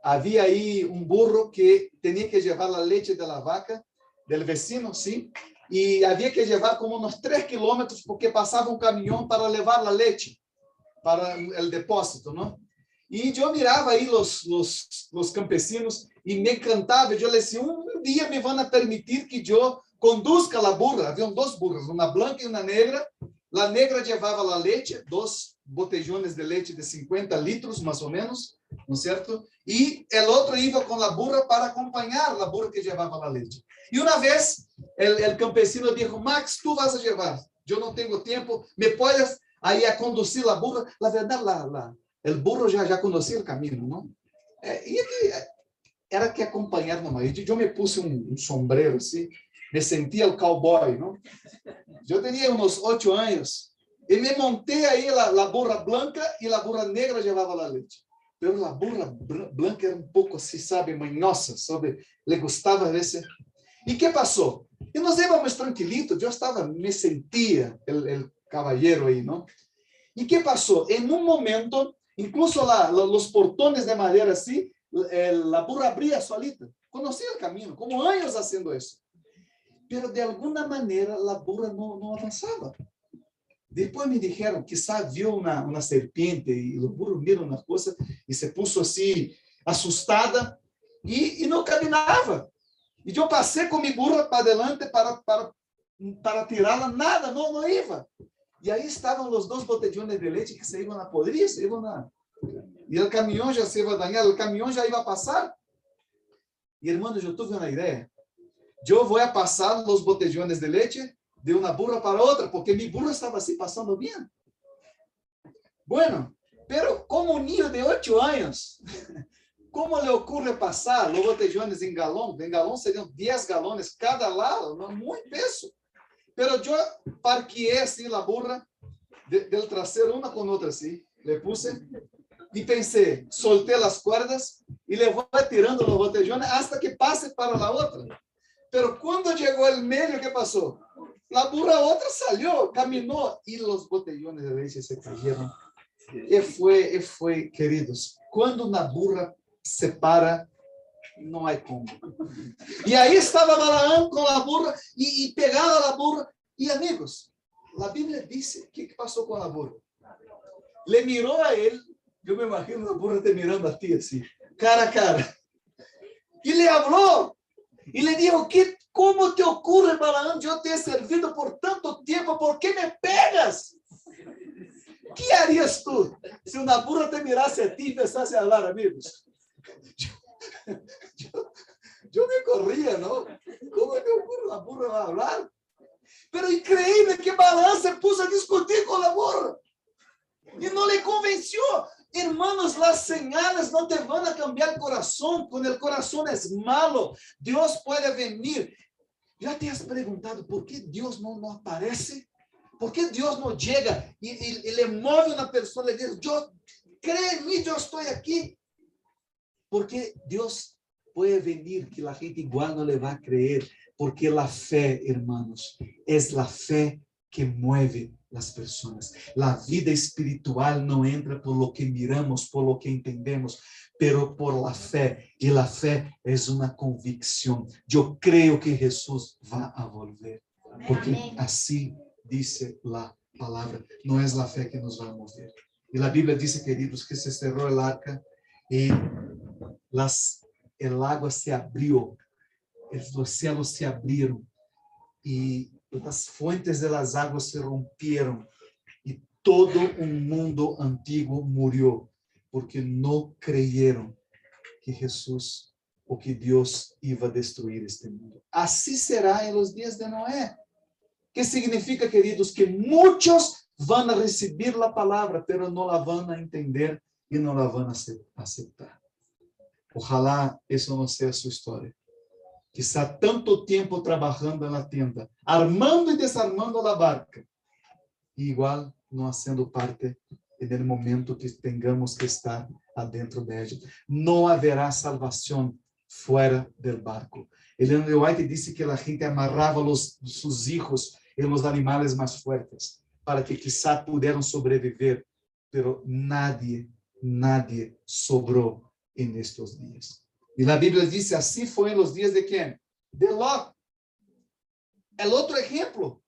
había ahí un burro que tenía que llevar la leche de la vaca del vecino, ¿sí? Y había que llevar como unos 3 kilómetros porque pasaba un camión para llevar la leche para el depósito, ¿no? Y yo miraba ahí los campesinos y me encantaba. Yo le decía, un día me van a permitir que yo conduzca la burra. Habían 2 burras, una blanca y una negra. La negra llevaba la leche, 2 botellones de leche de 50 litros más o menos, ¿no es cierto? Y el otro iba con la burra para acompañar la burra que llevaba la leche. Y una vez el campesino dijo, Max, tú vas a llevar, yo no tengo tiempo, ¿me puedes ahí a conducir la burra? La verdad, el burro ya conocía el camino, ¿no? Y era que acompañar nomás. Yo me puse un sombrero así, me sentía el cowboy, ¿no? Yo tenía unos 8 años y me monté ahí la burra blanca y la burra negra llevaba la leche. Pero la burra blanca era un poco así, sabe, mañosa, sabe, le gustaba a veces. ¿Y qué pasó? Y nos íbamos tranquilitos, yo me sentía el caballero ahí, ¿no? ¿Y qué pasó? En un momento, incluso los portones de madera así, la burra abría solita. Conocía el camino, como años haciendo eso. Pero de alguna manera la burra no avanzaba. Después me dijeron, quizá vio una serpiente y los burros vieron una cosa y se puso así asustada y no caminaba. Y yo pasé con mi burra para adelante para tirarla, nada, no iba. Y ahí estaban los 2 botellones de leche que se iban a podrir, y el camión ya se iba a dañar, el camión ya iba a pasar. Y hermano, yo tuve una idea. Yo voy a pasar los botellones de leche de una burra para otra, porque mi burra estaba así pasando bien. Bueno, pero como un niño de 8 años, ¿cómo le ocurre pasar los botellones en galón? En galón serían 10 galones cada lado, ¿no? Muy peso. Pero yo parqueé así la burra del trasero, una con otra así, le puse y pensé, solté las cuerdas y le voy tirando los botellones hasta que pase para la otra. Pero cuando llegó el medio, ¿qué pasó? La burra otra salió, caminó y los botellones de leche se cayeron. Y fue, queridos, cuando una burra se para, no hay como. Y ahí estaba Balaam con la burra y pegada a la burra. Y amigos, la Biblia dice, ¿qué pasó con la burra? Le miró a él, yo me imagino la burra te mirando a ti así, cara a cara. Y le habló. Y le dijo, ¿cómo te ocurre, Balaam? Yo te he servido por tanto tiempo, ¿por qué me pegas? ¿Qué harías tú si una burra te mirase a ti y empezase a hablar, amigos? Yo me corría, ¿no? ¿Cómo me ocurre? La burra va a hablar. Pero increíble que Balaam se puso a discutir con la burra. Y no le convenció. Hermanos, las señales no te van a cambiar el corazón. Cuando el corazón es malo, Dios puede venir. ¿Ya te has preguntado por qué Dios no aparece? ¿Por qué Dios no llega y le mueve a una persona y le dice, cree en mí, yo estoy aquí? Porque Dios puede venir que la gente igual no le va a creer. Porque la fe, hermanos, es la fe que mueve las personas. La vida espiritual no entra por lo que miramos, por lo que entendemos, pero por la fe. Y la fe es una convicción. Yo creo que Jesús va a volver. Porque así dice la palabra. No es la fe que nos va a mover. Y la Biblia dice, queridos, que se cerró el arca y el agua se abrió. Los cielos se abrieron y las fuentes de las aguas se rompieron y todo un mundo antiguo murió porque no creyeron que Jesús o que Dios iba a destruir este mundo. Así será en los días de Noé. ¿Qué significa, queridos? Que muchos van a recibir la palabra, pero no la van a entender y no la van a aceptar. Ojalá eso no sea su historia. Quizá tanto tiempo trabajando en la tienda, armando y desarmando la barca, igual no haciendo parte en el momento que tengamos que estar adentro de ella. No habrá salvación fuera del barco. Ellen White dice que la gente amarraba sus hijos en los animales más fuertes, para que quizá pudieran sobreviver, pero nadie sobró en estos días. Y la Biblia dice, así fue en los días de ¿quién? De Lot. El otro ejemplo.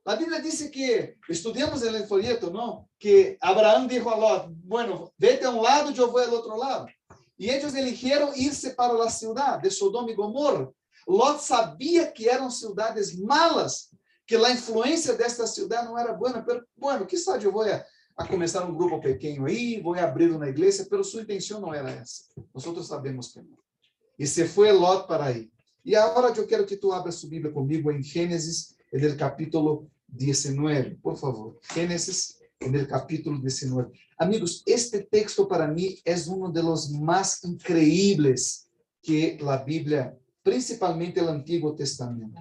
La Biblia dice que, estudiamos en el folleto, ¿no? Que Abraham dijo a Lot, bueno, vete a un lado, yo voy al otro lado. Y ellos eligieron irse para la ciudad de Sodoma y Gomorra. Lot sabía que eran ciudades malas, que la influencia de esta ciudad no era buena, pero bueno, quizá yo voy a comenzar un grupo pequeño ahí, voy a abrir una iglesia, pero su intención no era esa. Nosotros sabemos que no. Y se fue Lot para ahí. Y ahora yo quiero que tú abras tu Biblia conmigo en Génesis, en el capítulo 19, por favor. Génesis, en el capítulo 19. Amigos, este texto para mí es uno de los más increíbles que la Biblia, principalmente el Antiguo Testamento.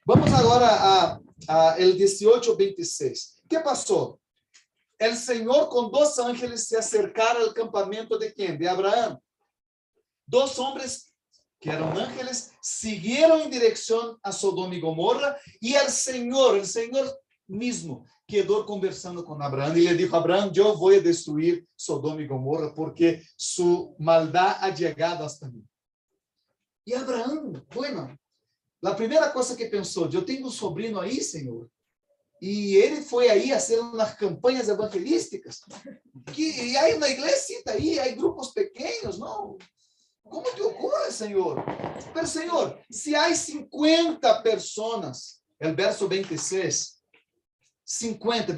Vamos agora a el 18:26. ¿Qué pasó? El Señor con dos ángeles se acercaron al campamento de ¿quién? De Abraham. Dos hombres que eran ángeles, siguieron en dirección a Sodoma y Gomorra, y el Señor mismo quedó conversando con Abraham y le dijo a Abraham, yo voy a destruir Sodoma y Gomorra porque su maldad ha llegado hasta mí. Y Abraham, bueno, la primera cosa que pensó, yo tengo un sobrino ahí, Señor, y él fue ahí a hacer unas campañas evangelísticas, y hay una iglesia ahí, hay grupos pequeños, ¿no? ¿Cómo te ocurre, Señor? Pero, Señor, si hay 50 personas, el verso 26, 50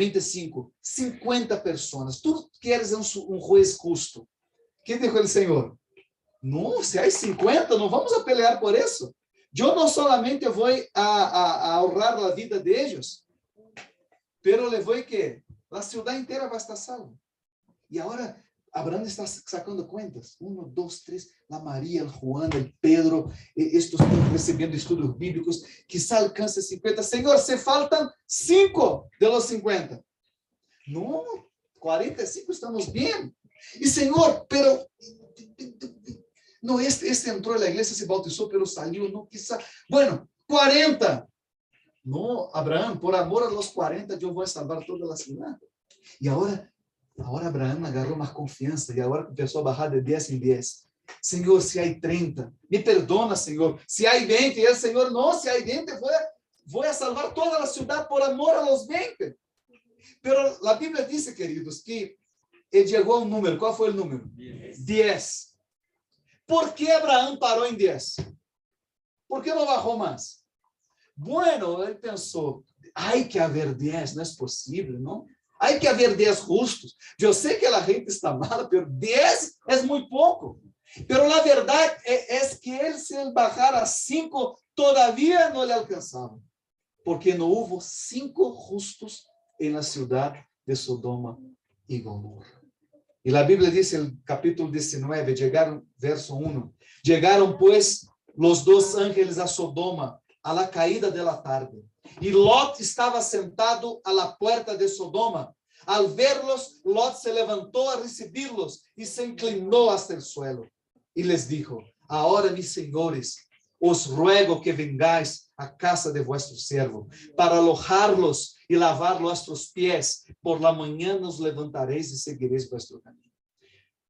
personas, tú quieres un juez justo. ¿Qué dijo el Señor? No, si hay 50, no vamos a pelear por eso. Yo no solamente voy a ahorrar la vida de ellos, pero le voy que la ciudad entera va a estar salva. Y ahora Abraham está sacando cuentas. 1, 2, 3, la María, el Juan, el Pedro, estos están recibiendo estudios bíblicos, quizá alcance 50. Señor, se faltan 5 de los 50. No, 45 estamos bien. Y Señor, pero no, este entró en la iglesia, se bautizó, pero salió, no, quizá. Bueno, 40. No, Abraham, por amor a los 40, yo voy a salvar toda la ciudad. Y ahora Abraham agarró más confianza y ahora empezó a bajar de 10 en 10. Señor, si hay 30, me perdona, Señor. Si hay 20, y el Señor, no, si hay 20, voy a salvar toda la ciudad por amor a los 20. Pero la Biblia dice, queridos, que él llegó a un número. ¿Cuál fue el número? 10. ¿Por qué Abraham paró en 10? ¿Por qué no bajó más? Bueno, él pensó, hay que haber 10, no es posible, ¿no? Hay que haber 10 justos. Yo sé que la gente está mala, pero 10 es muy poco. Pero la verdad es que él, si él bajara a 5, todavía no le alcanzaba. Porque no hubo 5 justos en la ciudad de Sodoma y Gomorra. Y la Biblia dice, el capítulo 19, llegaron, verso 1, llegaron pues los dos ángeles a Sodoma a la caída de la tarde. Y Lot estaba sentado a la puerta de Sodoma. Al verlos, Lot se levantó a recibirlos y se inclinó hasta el suelo. Y les dijo, ahora mis señores, os ruego que vengáis a casa de vuestro siervo, para alojarlos y lavar vuestros pies. Por la mañana os levantaréis y seguiréis vuestro camino.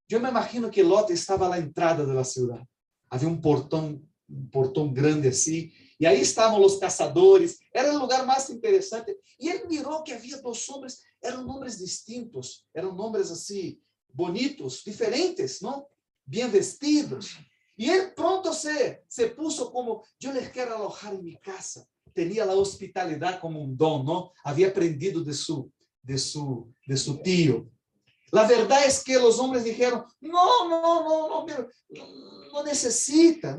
Yo me imagino que Lot estaba a la entrada de la ciudad. Había un portón grande así, y ahí estaban los cazadores, era el lugar más interesante, y él miró que había 2 hombres, eran hombres distintos, eran hombres así, bonitos, diferentes, ¿no? Bien vestidos, y él pronto se puso como, yo les quiero alojar en mi casa, tenía la hospitalidad como un don, ¿no? Había aprendido de su tío. La verdad es que los hombres dijeron, no, mira, no necesita.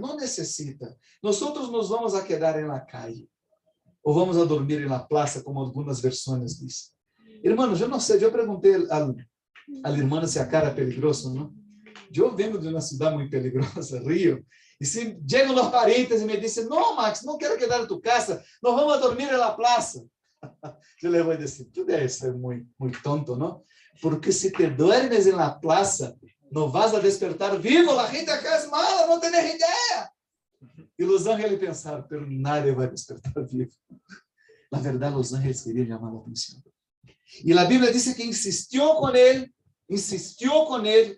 Nosotros nos vamos a quedar en la calle. O vamos a dormir en la plaza, como algunas versiones dicen. Hermanos, yo no sé, yo pregunté al hermano si acá era peligroso, ¿no? Yo vengo de una ciudad muy peligrosa, Río. Y si llegan los parientes y me dicen, no, Max, no quiero quedar en tu casa, nos vamos a dormir en la plaza. Yo le voy a decir, tú debes ser muy tonto, ¿no? Porque si te duermes en la plaza, no vas a despertar vivo. La gente acá es mala, no tenés idea. Y los ángeles pensaron, pero nadie va a despertar vivo. La verdad, los ángeles querían llamar la atención. Y la Biblia dice que insistió con él,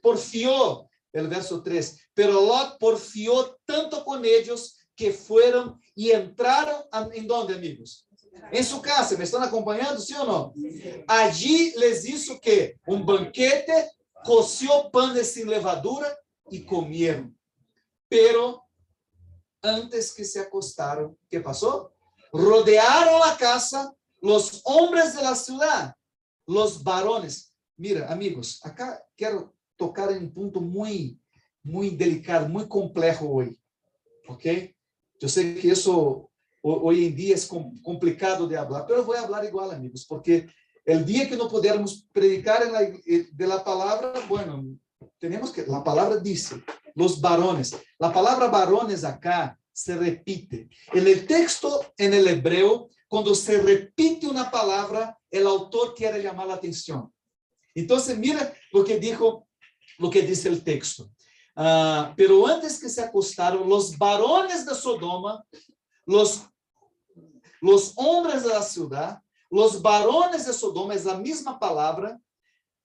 porfió, el verso 3. Pero Lot porfió tanto con ellos que fueron y entraron, ¿en dónde, amigos? En su casa. ¿Me están acompañando, sí o no? Allí les hizo que un banquete, coció panes sin levadura y comieron. Pero antes que se acostaron, ¿qué pasó? Rodearon la casa los hombres de la ciudad, los varones. Mira, amigos, acá quiero tocar en un punto muy delicado, muy complejo hoy, ¿ok? Yo sé que eso hoy en día es complicado de hablar, pero voy a hablar igual, amigos, porque el día que no pudiéramos predicar de la palabra, bueno, tenemos que, la palabra dice, los varones. La palabra varones acá se repite. En el texto, en el hebreo, cuando se repite una palabra, el autor quiere llamar la atención. Entonces, mira lo que dice el texto. Pero antes que se acostaron, los varones de Sodoma, los hombres de la ciudad, los varones de Sodoma, es la misma palabra,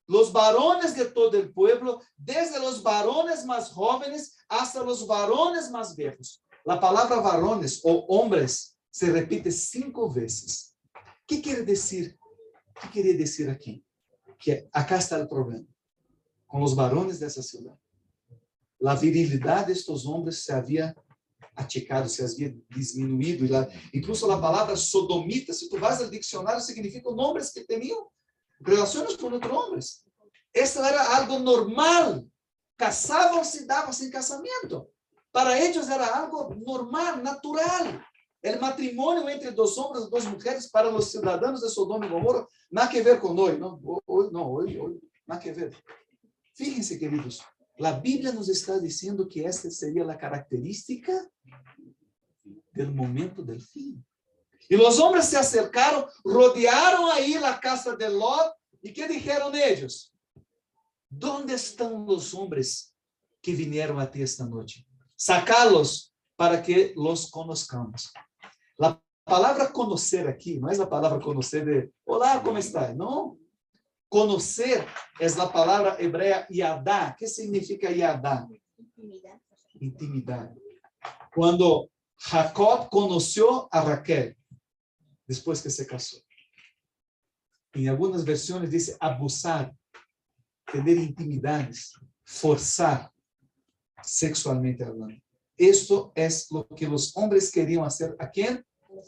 los varones de todo el pueblo, desde los varones más jóvenes hasta los varones más viejos. La palabra varones o hombres se repite 5 veces. ¿Qué quiere decir? ¿Qué quiere decir aquí? Que acá está el problema. Con los varones de esa ciudad. La virilidad de estos hombres se había achicado, se había disminuido. Incluso la palabra sodomita, si tú vas al diccionario, significa hombres que tenían relaciones con otros hombres. Eso era algo normal. Casavam-se y davam-se en casamiento. Para ellos era algo normal, natural. El matrimonio entre 2 hombres y 2 mujeres para los ciudadanos de Sodoma y Gomorra, nada que ver con hoy, ¿no? Hoy, nada que ver. Fíjense, queridos, la Biblia nos está diciendo que esta sería la característica del momento del fin. Y los hombres se acercaron, rodearon ahí la casa de Lot, ¿y qué dijeron ellos? ¿Dónde están los hombres que vinieron a ti esta noche? Sacalos para que los conozcamos. La palabra conocer aquí no es la palabra conocer de hola, ¿cómo estás? No. Conocer es la palabra hebrea yadá. ¿Qué significa yadá? Intimidad. Intimidad. Cuando Jacob conoció a Raquel, después que se casó. En algunas versiones dice abusar, tener intimidades, forzar sexualmente hablando. Esto es lo que los hombres querían hacer. ¿A quién?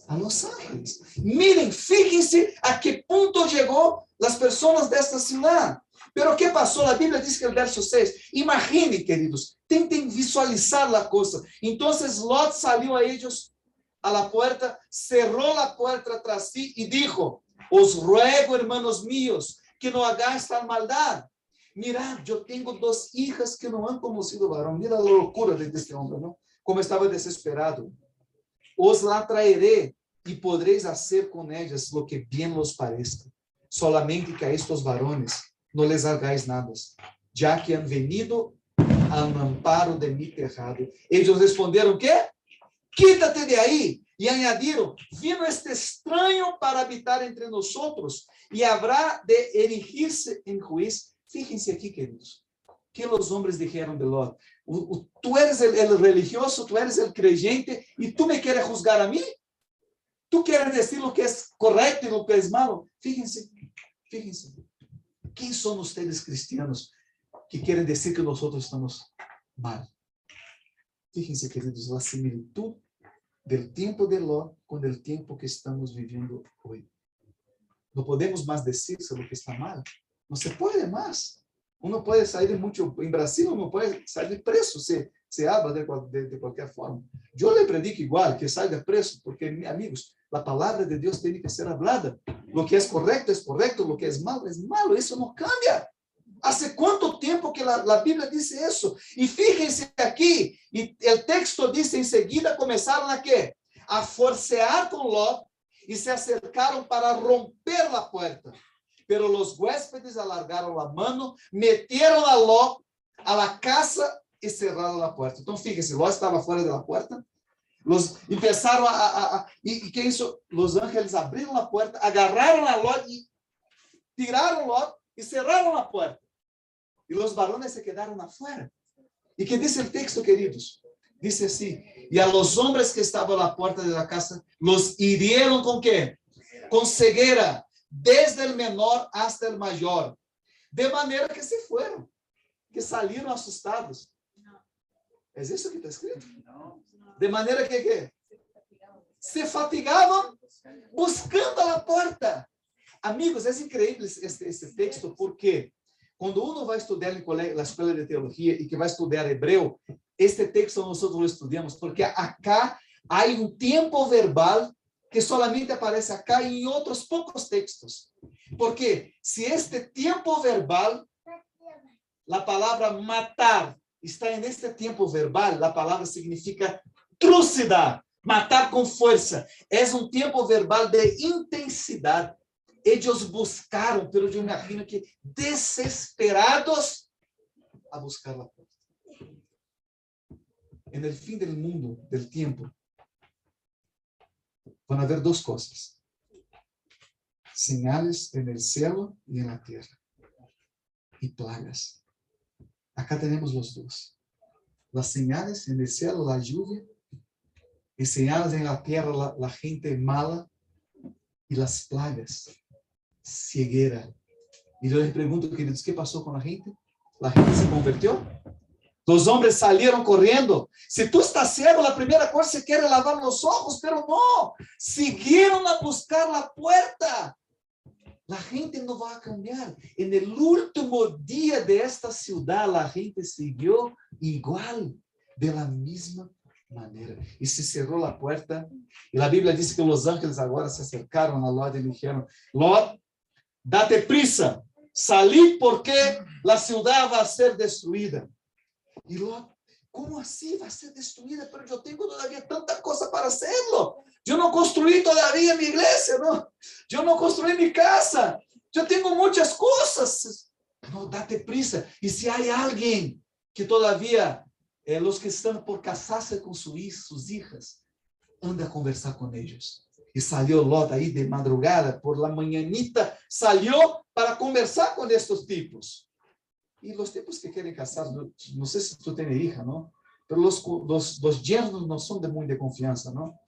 A los ángeles. Miren, fíjense a qué punto llegó las personas de esta ciudad. Pero ¿qué pasó? La Biblia dice que el verso 6, imaginen, queridos, tenten visualizar la cosa. Entonces Lot salió a ellos a la puerta, cerró la puerta tras sí y dijo, os ruego, hermanos míos, que no hagáis tal maldad. Mirad, yo tengo 2 hijas que no han conocido varón. Mira la locura de este hombre, ¿no? Como estaba desesperado. Os la traeré y podréis hacer con ellas lo que bien os parezca. Solamente que a estos varones no les hagáis nada, ya que han venido al amparo de mi tejado. Ellos respondieron, ¿qué? Quítate de ahí. Y añadieron, vino este extraño para habitar entre nosotros y habrá de erigirse en juicio. Fíjense aquí, queridos, que los hombres dijeron de Lot, tú eres el religioso, tú eres el creyente y tú me quieres juzgar a mí. Tú quieres decir lo que es correcto y lo que es malo. Fíjense. ¿Quién son ustedes cristianos que quieren decir que nosotros estamos mal? Fíjense, queridos, la similitud del tiempo de Lot con el tiempo que estamos viviendo hoy. No podemos más decirse lo que está mal. No se puede más. Uno puede salir mucho, en Brasil uno puede salir preso, se habla de cualquier forma. Yo le predico igual, que salga preso, porque, amigos, la palabra de Dios tiene que ser hablada. Lo que es correcto, lo que es malo, eso no cambia. ¿Hace cuánto tiempo que la Biblia dice eso? Y fíjense aquí, y el texto dice enseguida comenzaron a ¿qué? A forcear con Lot y se acercaron para romper la puerta. Pero los huéspedes alargaron la mano, metieron a Lot a la casa y cerraron la puerta. Entonces, fíjense, Lot estaba fuera de la puerta. Empezaram ¿y qué hizo? Los ángeles abrieron la puerta, agarraron a Lot y tiraron Lot y cerraron la puerta. Y los varones se quedaron afuera. ¿Y qué dice el texto, queridos? Dice así: y a los hombres que estaban a la puerta de la casa, los hirieron ¿con qué? Con ceguera, desde el menor hasta el mayor. De manera que se fueron, que salieron asustados. ¿Es eso que está escrito? De manera que ¿qué? Se fatigaban buscando la puerta. Amigos, es increíble este texto, porque cuando uno va a estudiar en la escuela de teología y que va a estudiar hebreo, este texto nosotros lo estudiamos, porque acá hay un tiempo verbal que solamente aparece acá y en otros pocos textos. Porque si este tiempo verbal, la palabra matar, está en este tiempo verbal, la palabra significa trucidad, matar con fuerza. Es un tiempo verbal de intensidad. Ellos buscaron, pero yo imagino que desesperados a buscar la puerta. En el fin del mundo, del tiempo, van a haber dos cosas: señales en el cielo y en la tierra, y plagas. Acá tenemos los dos: las señales en el cielo, la lluvia, y señales en la tierra, la gente mala, y las plagas, ceguera. Y yo les pregunto, queridos, ¿qué pasó con la gente? La gente se convirtió. Los hombres salieron corriendo. Si tú estás ciego, la primera cosa es que quiere lavar los ojos, pero no. Siguieron a buscar la puerta. La gente no va a cambiar. En el último día de esta ciudad, la gente siguió igual, de la misma manera. Y se cerró la puerta. Y la Biblia dice que los ángeles ahora se acercaron a Lot y le dijeron: Lot, date prisa, salid porque la ciudad va a ser destruida. Y Lot, ¿cómo así va a ser destruida? Pero yo tengo todavía tanta cosa para hacerlo. Yo no construí todavía mi iglesia, ¿no? Yo no construí mi casa. Yo tengo muchas cosas. No, date prisa. Y si hay alguien que todavía, los que están por casarse con sus hijas, anda a conversar con ellos. Y salió Lot ahí de madrugada, por la mañanita, salió para conversar con estos tipos. Y los tipos que quieren casar, no sé si tú tienes hija, ¿no? Pero los yernos no son de muy de confianza, ¿no?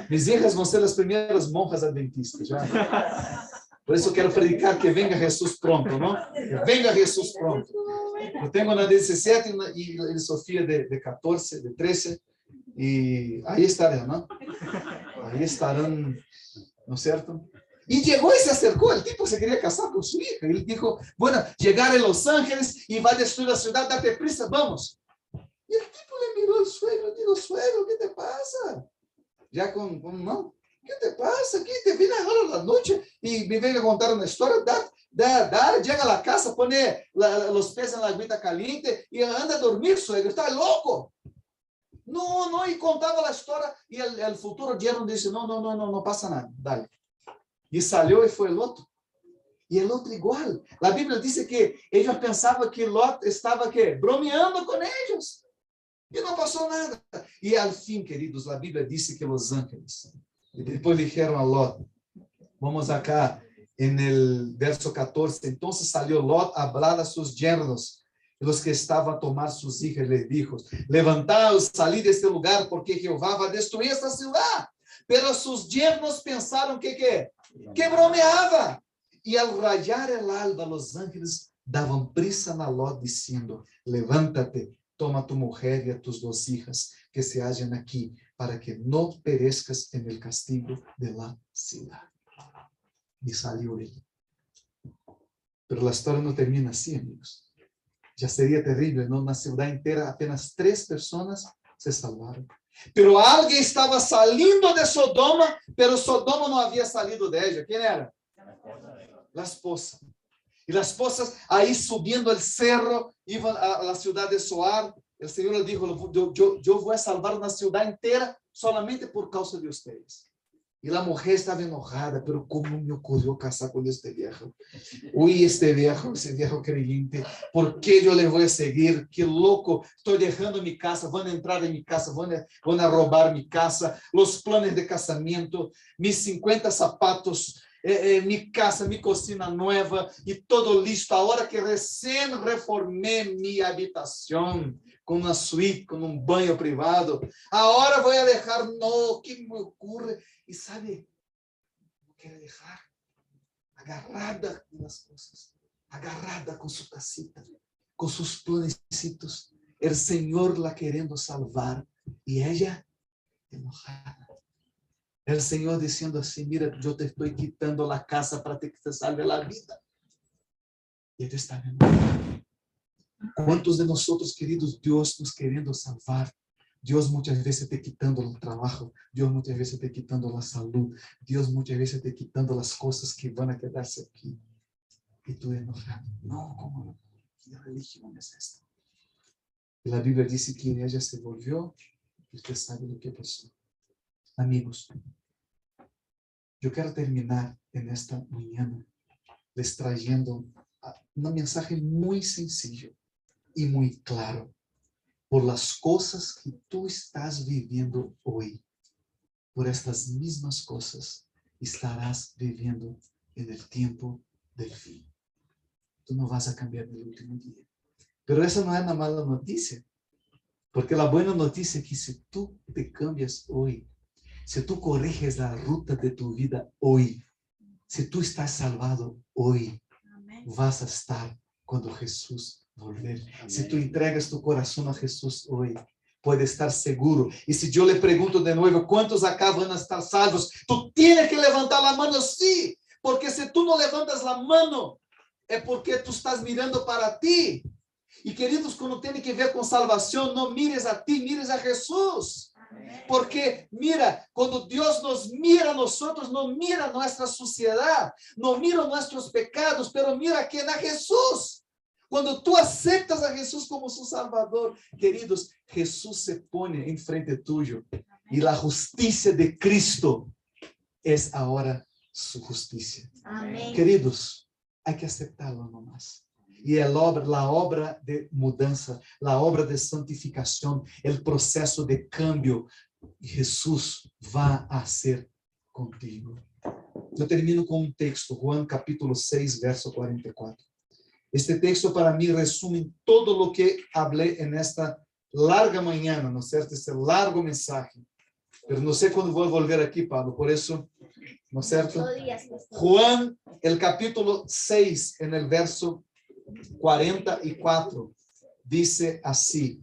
Mis hijas van a ser las primeras monjas adventistas, ¿ya? Por eso quiero predicar que venga Jesús pronto, ¿no? Que venga Jesús pronto. Yo tengo una de 17 y Sofía de 14, de 13, y ahí estarán, ¿no? Ahí estarán, ¿no es cierto? Y llegó y se acercó, el tipo se quería casar con su hija. Y él dijo: bueno, llegar a Los Ángeles y va a destruir la ciudad, date prisa, vamos. Y el tipo le miró al suegro y dijo: suegro, ¿qué te pasa? Ya no, ¿qué te pasa? ¿Qué te viene ahora a la noche y me viene a contar una historia? Llega a la casa, pone los pies en la agüita caliente y anda a dormir, suegro, está loco. No, y contaba la historia y el futuro yerno dice: no pasa nada, dale. Y salió y fue el otro. Y el otro igual. La Biblia dice que ellos pensaban que Lot estaba ¿qué? Bromeando con ellos. Y no pasó nada. Y al fin, queridos, la Biblia dice que los ángeles, y después dijeron a Lot, vamos acá en el verso 14, entonces salió Lot a hablar a sus yernos, y los que estaban a tomar sus hijas les dijo: levantaos, salid de este lugar, porque Jehová va a destruir esta ciudad. Pero sus yernos pensaron que bromeava. Y al rayar el alba, los ángeles daban prisa a Lot diciendo: levántate, toma a tu mujer y a tus 2 hijas que se hallan aquí, para que no perezcas en el castigo de la ciudad. Y salió él. Pero la historia no termina así, amigos. Ya sería terrible, ¿no? Una ciudad entera, apenas 3 personas se salvaron. Pero alguien estaba saliendo de Sodoma, pero Sodoma no había salido de ella. ¿Quién era? La esposa. Y las esposas ahí subiendo el cerro, iban a la ciudad de Zoar. El Señor le dijo: yo voy a salvar una ciudad entera solamente por causa de ustedes. Y la mujer estaba enojada, pero ¿cómo me ocurrió casar con este viejo? Uy, ese viejo creyente, ¿por qué yo le voy a seguir? Qué loco, estoy dejando mi casa, van a entrar en mi casa, van a robar mi casa, los planes de casamiento, mis 50 zapatos, mi casa, mi cocina nueva y todo listo. Ahora que recién reformé mi habitación con una suite, con un baño privado, ahora voy a dejar, no, ¿qué me ocurre? Y sabe, no quiere dejar, agarrada con las cosas, agarrada con su casita, con sus planecitos, el Señor la queriendo salvar y ella enojada. El Señor diciendo así, mira, yo te estoy quitando la casa para que te salve la vida. Y ella está enojada. ¿Cuántos de nosotros, queridos, Dios nos queriendo salvar? Dios muchas veces te quitando el trabajo, Dios muchas veces te quitando la salud, Dios muchas veces te quitando las cosas que van a quedarse aquí. Y tú enojado. No, ¿cómo no? ¿Qué religión es esta? Y la Biblia dice que ella se volvió y usted sabe lo que pasó. Amigos, yo quiero terminar en esta mañana les trayendo un mensaje muy sencillo y muy claro. Por las cosas que tú estás viviendo hoy, por estas mismas cosas estarás viviendo en el tiempo del fin. Tú no vas a cambiar en el último día. Pero esa no es una mala noticia, porque la buena noticia es que si tú te cambias hoy, si tú corriges la ruta de tu vida hoy, si tú estás salvado hoy, vas a estar cuando Jesús volver. Si tú entregas tu corazón a Jesús hoy, puede estar seguro. Y si yo le pregunto de nuevo, ¿cuántos acá van a estar salvos? Tú tienes que levantar la mano, sí, porque si tú no levantas la mano, es porque tú estás mirando para ti. Y queridos, cuando tiene que ver con salvación, no mires a ti, mires a Jesús. Porque mira, cuando Dios nos mira a nosotros, no mira nuestra suciedad, no mira nuestros pecados, pero mira a quien, a Jesús. Cuando tú aceptas a Jesús como su Salvador, queridos, Jesús se pone enfrente tuyo y la justicia de Cristo es ahora su justicia. Amén. Queridos, hay que aceptarlo nomás. Y la obra de mudança, la obra de santificación, el proceso de cambio, Jesús va a hacer contigo. Yo termino con un texto, Juan capítulo 6, verso 44. Este texto para mí resume todo lo que hablé en esta larga mañana, ¿no es cierto? Este largo mensaje. Pero no sé cuándo voy a volver aquí, Pablo, por eso, ¿no es cierto? Juan, el capítulo 6, en el verso 44, dice así: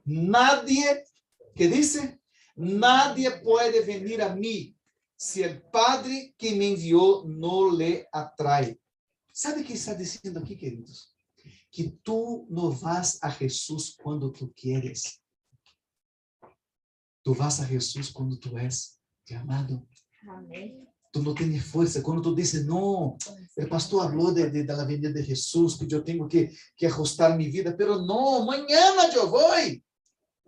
nadie, ¿qué dice? Nadie puede venir a mí si el Padre que me envió no le atrae. ¿Sabe qué está diciendo aquí, queridos? Que tú no vas a Jesús cuando tú quieres. Tú vas a Jesús cuando tú eres llamado. Amén. Tú no tienes fuerza. Cuando tú dices, no, el pastor habló de la venida de Jesús, que yo tengo que ajustar mi vida, pero no, mañana yo voy.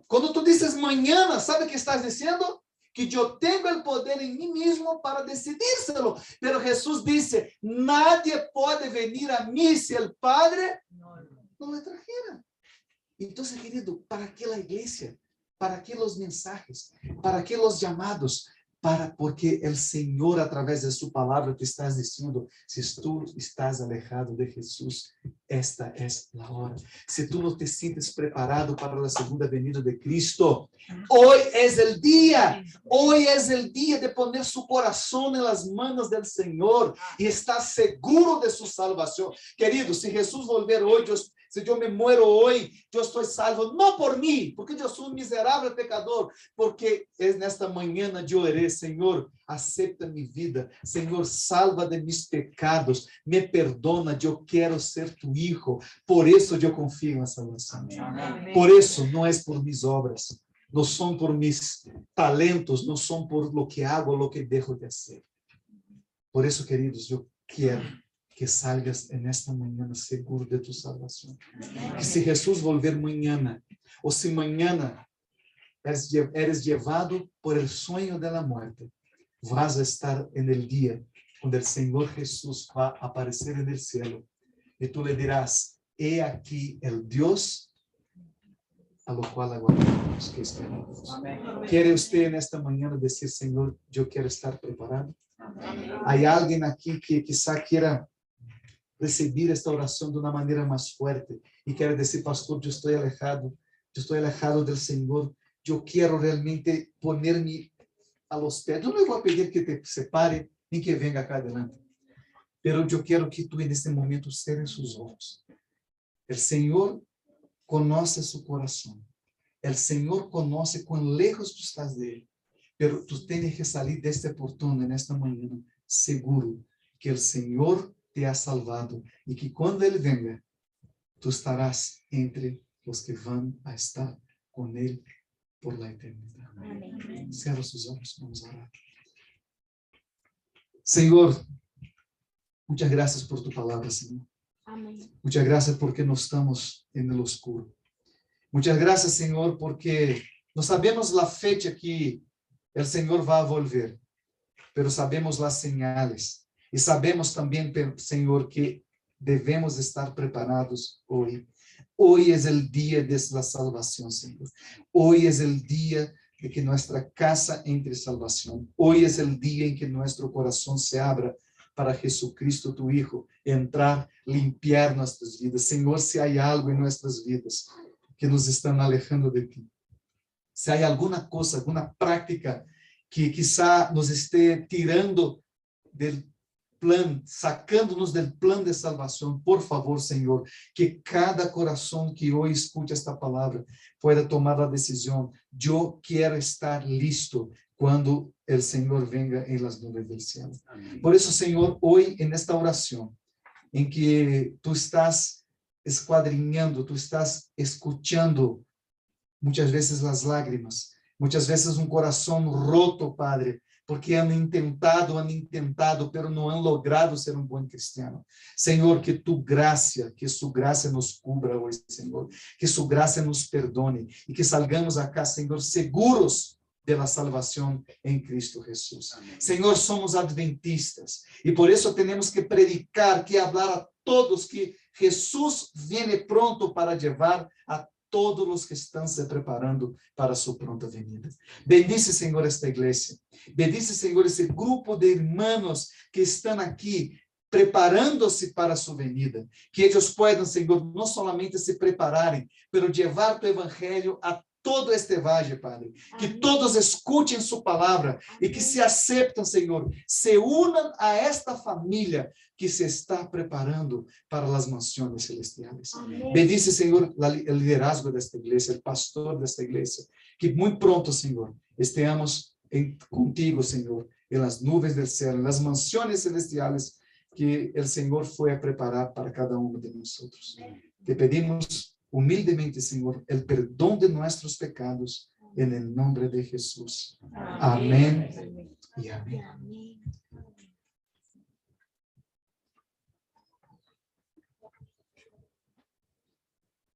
Cuando tú dices mañana, ¿sabe qué estás diciendo? Que yo tengo el poder en mí mismo para decidírselo. Pero Jesús dice, nadie puede venir a mí si el Padre no le trajera. Entonces, querido, ¿para qué la iglesia? ¿Para qué los mensajes? ¿Para qué los llamados? Porque el Señor a través de su palabra te estás diciendo, si tú estás alejado de Jesús, esta es la hora. Si tú no te sientes preparado para la segunda venida de Cristo, hoy es el día de poner su corazón en las manos del Señor y estar seguro de su salvación. Querido, si Jesús volver hoy, si yo me muero hoy, yo estoy salvo, no por mí, porque yo soy un miserable pecador, porque en esta mañana yo oré, Señor, acepta mi vida, Señor, salva de mis pecados, me perdona, yo quiero ser tu hijo, por eso yo confío en la salvación. Amén. Por eso no es por mis obras, no son por mis talentos, no son por lo que hago, lo que dejo de hacer. Por eso, queridos, yo quiero que salgas en esta mañana seguro de tu salvación. Que si Jesús volver mañana, o si mañana eres llevado por el sueño de la muerte, vas a estar en el día cuando el Señor Jesús va a aparecer en el cielo. Y tú le dirás, he aquí el Dios a lo cual aguardamos, que esperamos. ¿Quiere usted en esta mañana decir, Señor, yo quiero estar preparado? Hay alguien aquí que quizá quiera recibir esta oración de una manera más fuerte y quiere decir, pastor, yo estoy alejado del Señor, yo quiero realmente ponerme a los pies. Yo no le voy a pedir que te separe ni que venga acá adelante, pero yo quiero que tú en este momento cierres sus ojos. El Señor conoce su corazón. El Señor conoce cuán lejos tú estás de Él. Pero tú tienes que salir de este portón en esta mañana seguro que el Señor te ha salvado y que cuando Él venga, tú estarás entre los que van a estar con Él por la eternidad. Amén. Cierra sus ojos, vamos a orar. Señor, muchas gracias por tu palabra, Señor. Amén. Muchas gracias porque no estamos en el oscuro. Muchas gracias, Señor, porque no sabemos la fecha que el Señor va a volver, pero sabemos las señales. Y sabemos también, Señor, que debemos estar preparados hoy. Hoy es el día de la salvación, Señor. Hoy es el día de que nuestra casa entre salvación. Hoy es el día en que nuestro corazón se abra para Jesucristo, tu Hijo, entrar, limpiar nuestras vidas. Señor, si hay algo en nuestras vidas que nos están alejando de ti, si hay alguna cosa, alguna práctica que quizá nos esté tirando del plan, sacándonos del plan de salvación, por favor, Señor, que cada corazón que hoy escucha esta palabra pueda tomar la decisión. Yo quiero estar listo cuando el Señor venga en las nubes del cielo. Amén. Por eso, Señor, hoy en esta oración, en que tú estás escuadriñando, tú estás escuchando muchas veces las lágrimas, muchas veces un corazón roto, Padre, porque han intentado, pero no han logrado ser un buen cristiano. Señor, que tu gracia, que su gracia nos cubra hoy, Señor, que su gracia nos perdone y que salgamos acá, Señor, seguros de la salvación en Cristo Jesús. Amén. Señor, somos adventistas y por eso tenemos que predicar, que hablar a todos que Jesús viene pronto para llevar a todos los que están se preparando para su pronta venida. Bendice, Señor, esta iglesia. Bendice, Señor, ese grupo de hermanos que están aquí preparándose para su venida. Que ellos puedan, Señor, no solamente se prepararem, pero llevar tu evangelho a todo este valle, Padre. Que Amém. Todos escuchen su palabra y que se aceptan, Señor, se unan a esta familia que se está preparando para las mansiones celestiales. Amén. Bendice, Señor, el liderazgo de esta iglesia, el pastor de esta iglesia, que muy pronto, Señor, estemos contigo, Señor, en las nubes del cielo, en las mansiones celestiales que el Señor fue a preparar para cada uno de nosotros. Te pedimos humildemente, Señor, el perdón de nuestros pecados en el nombre de Jesús. Amén, amén y amén.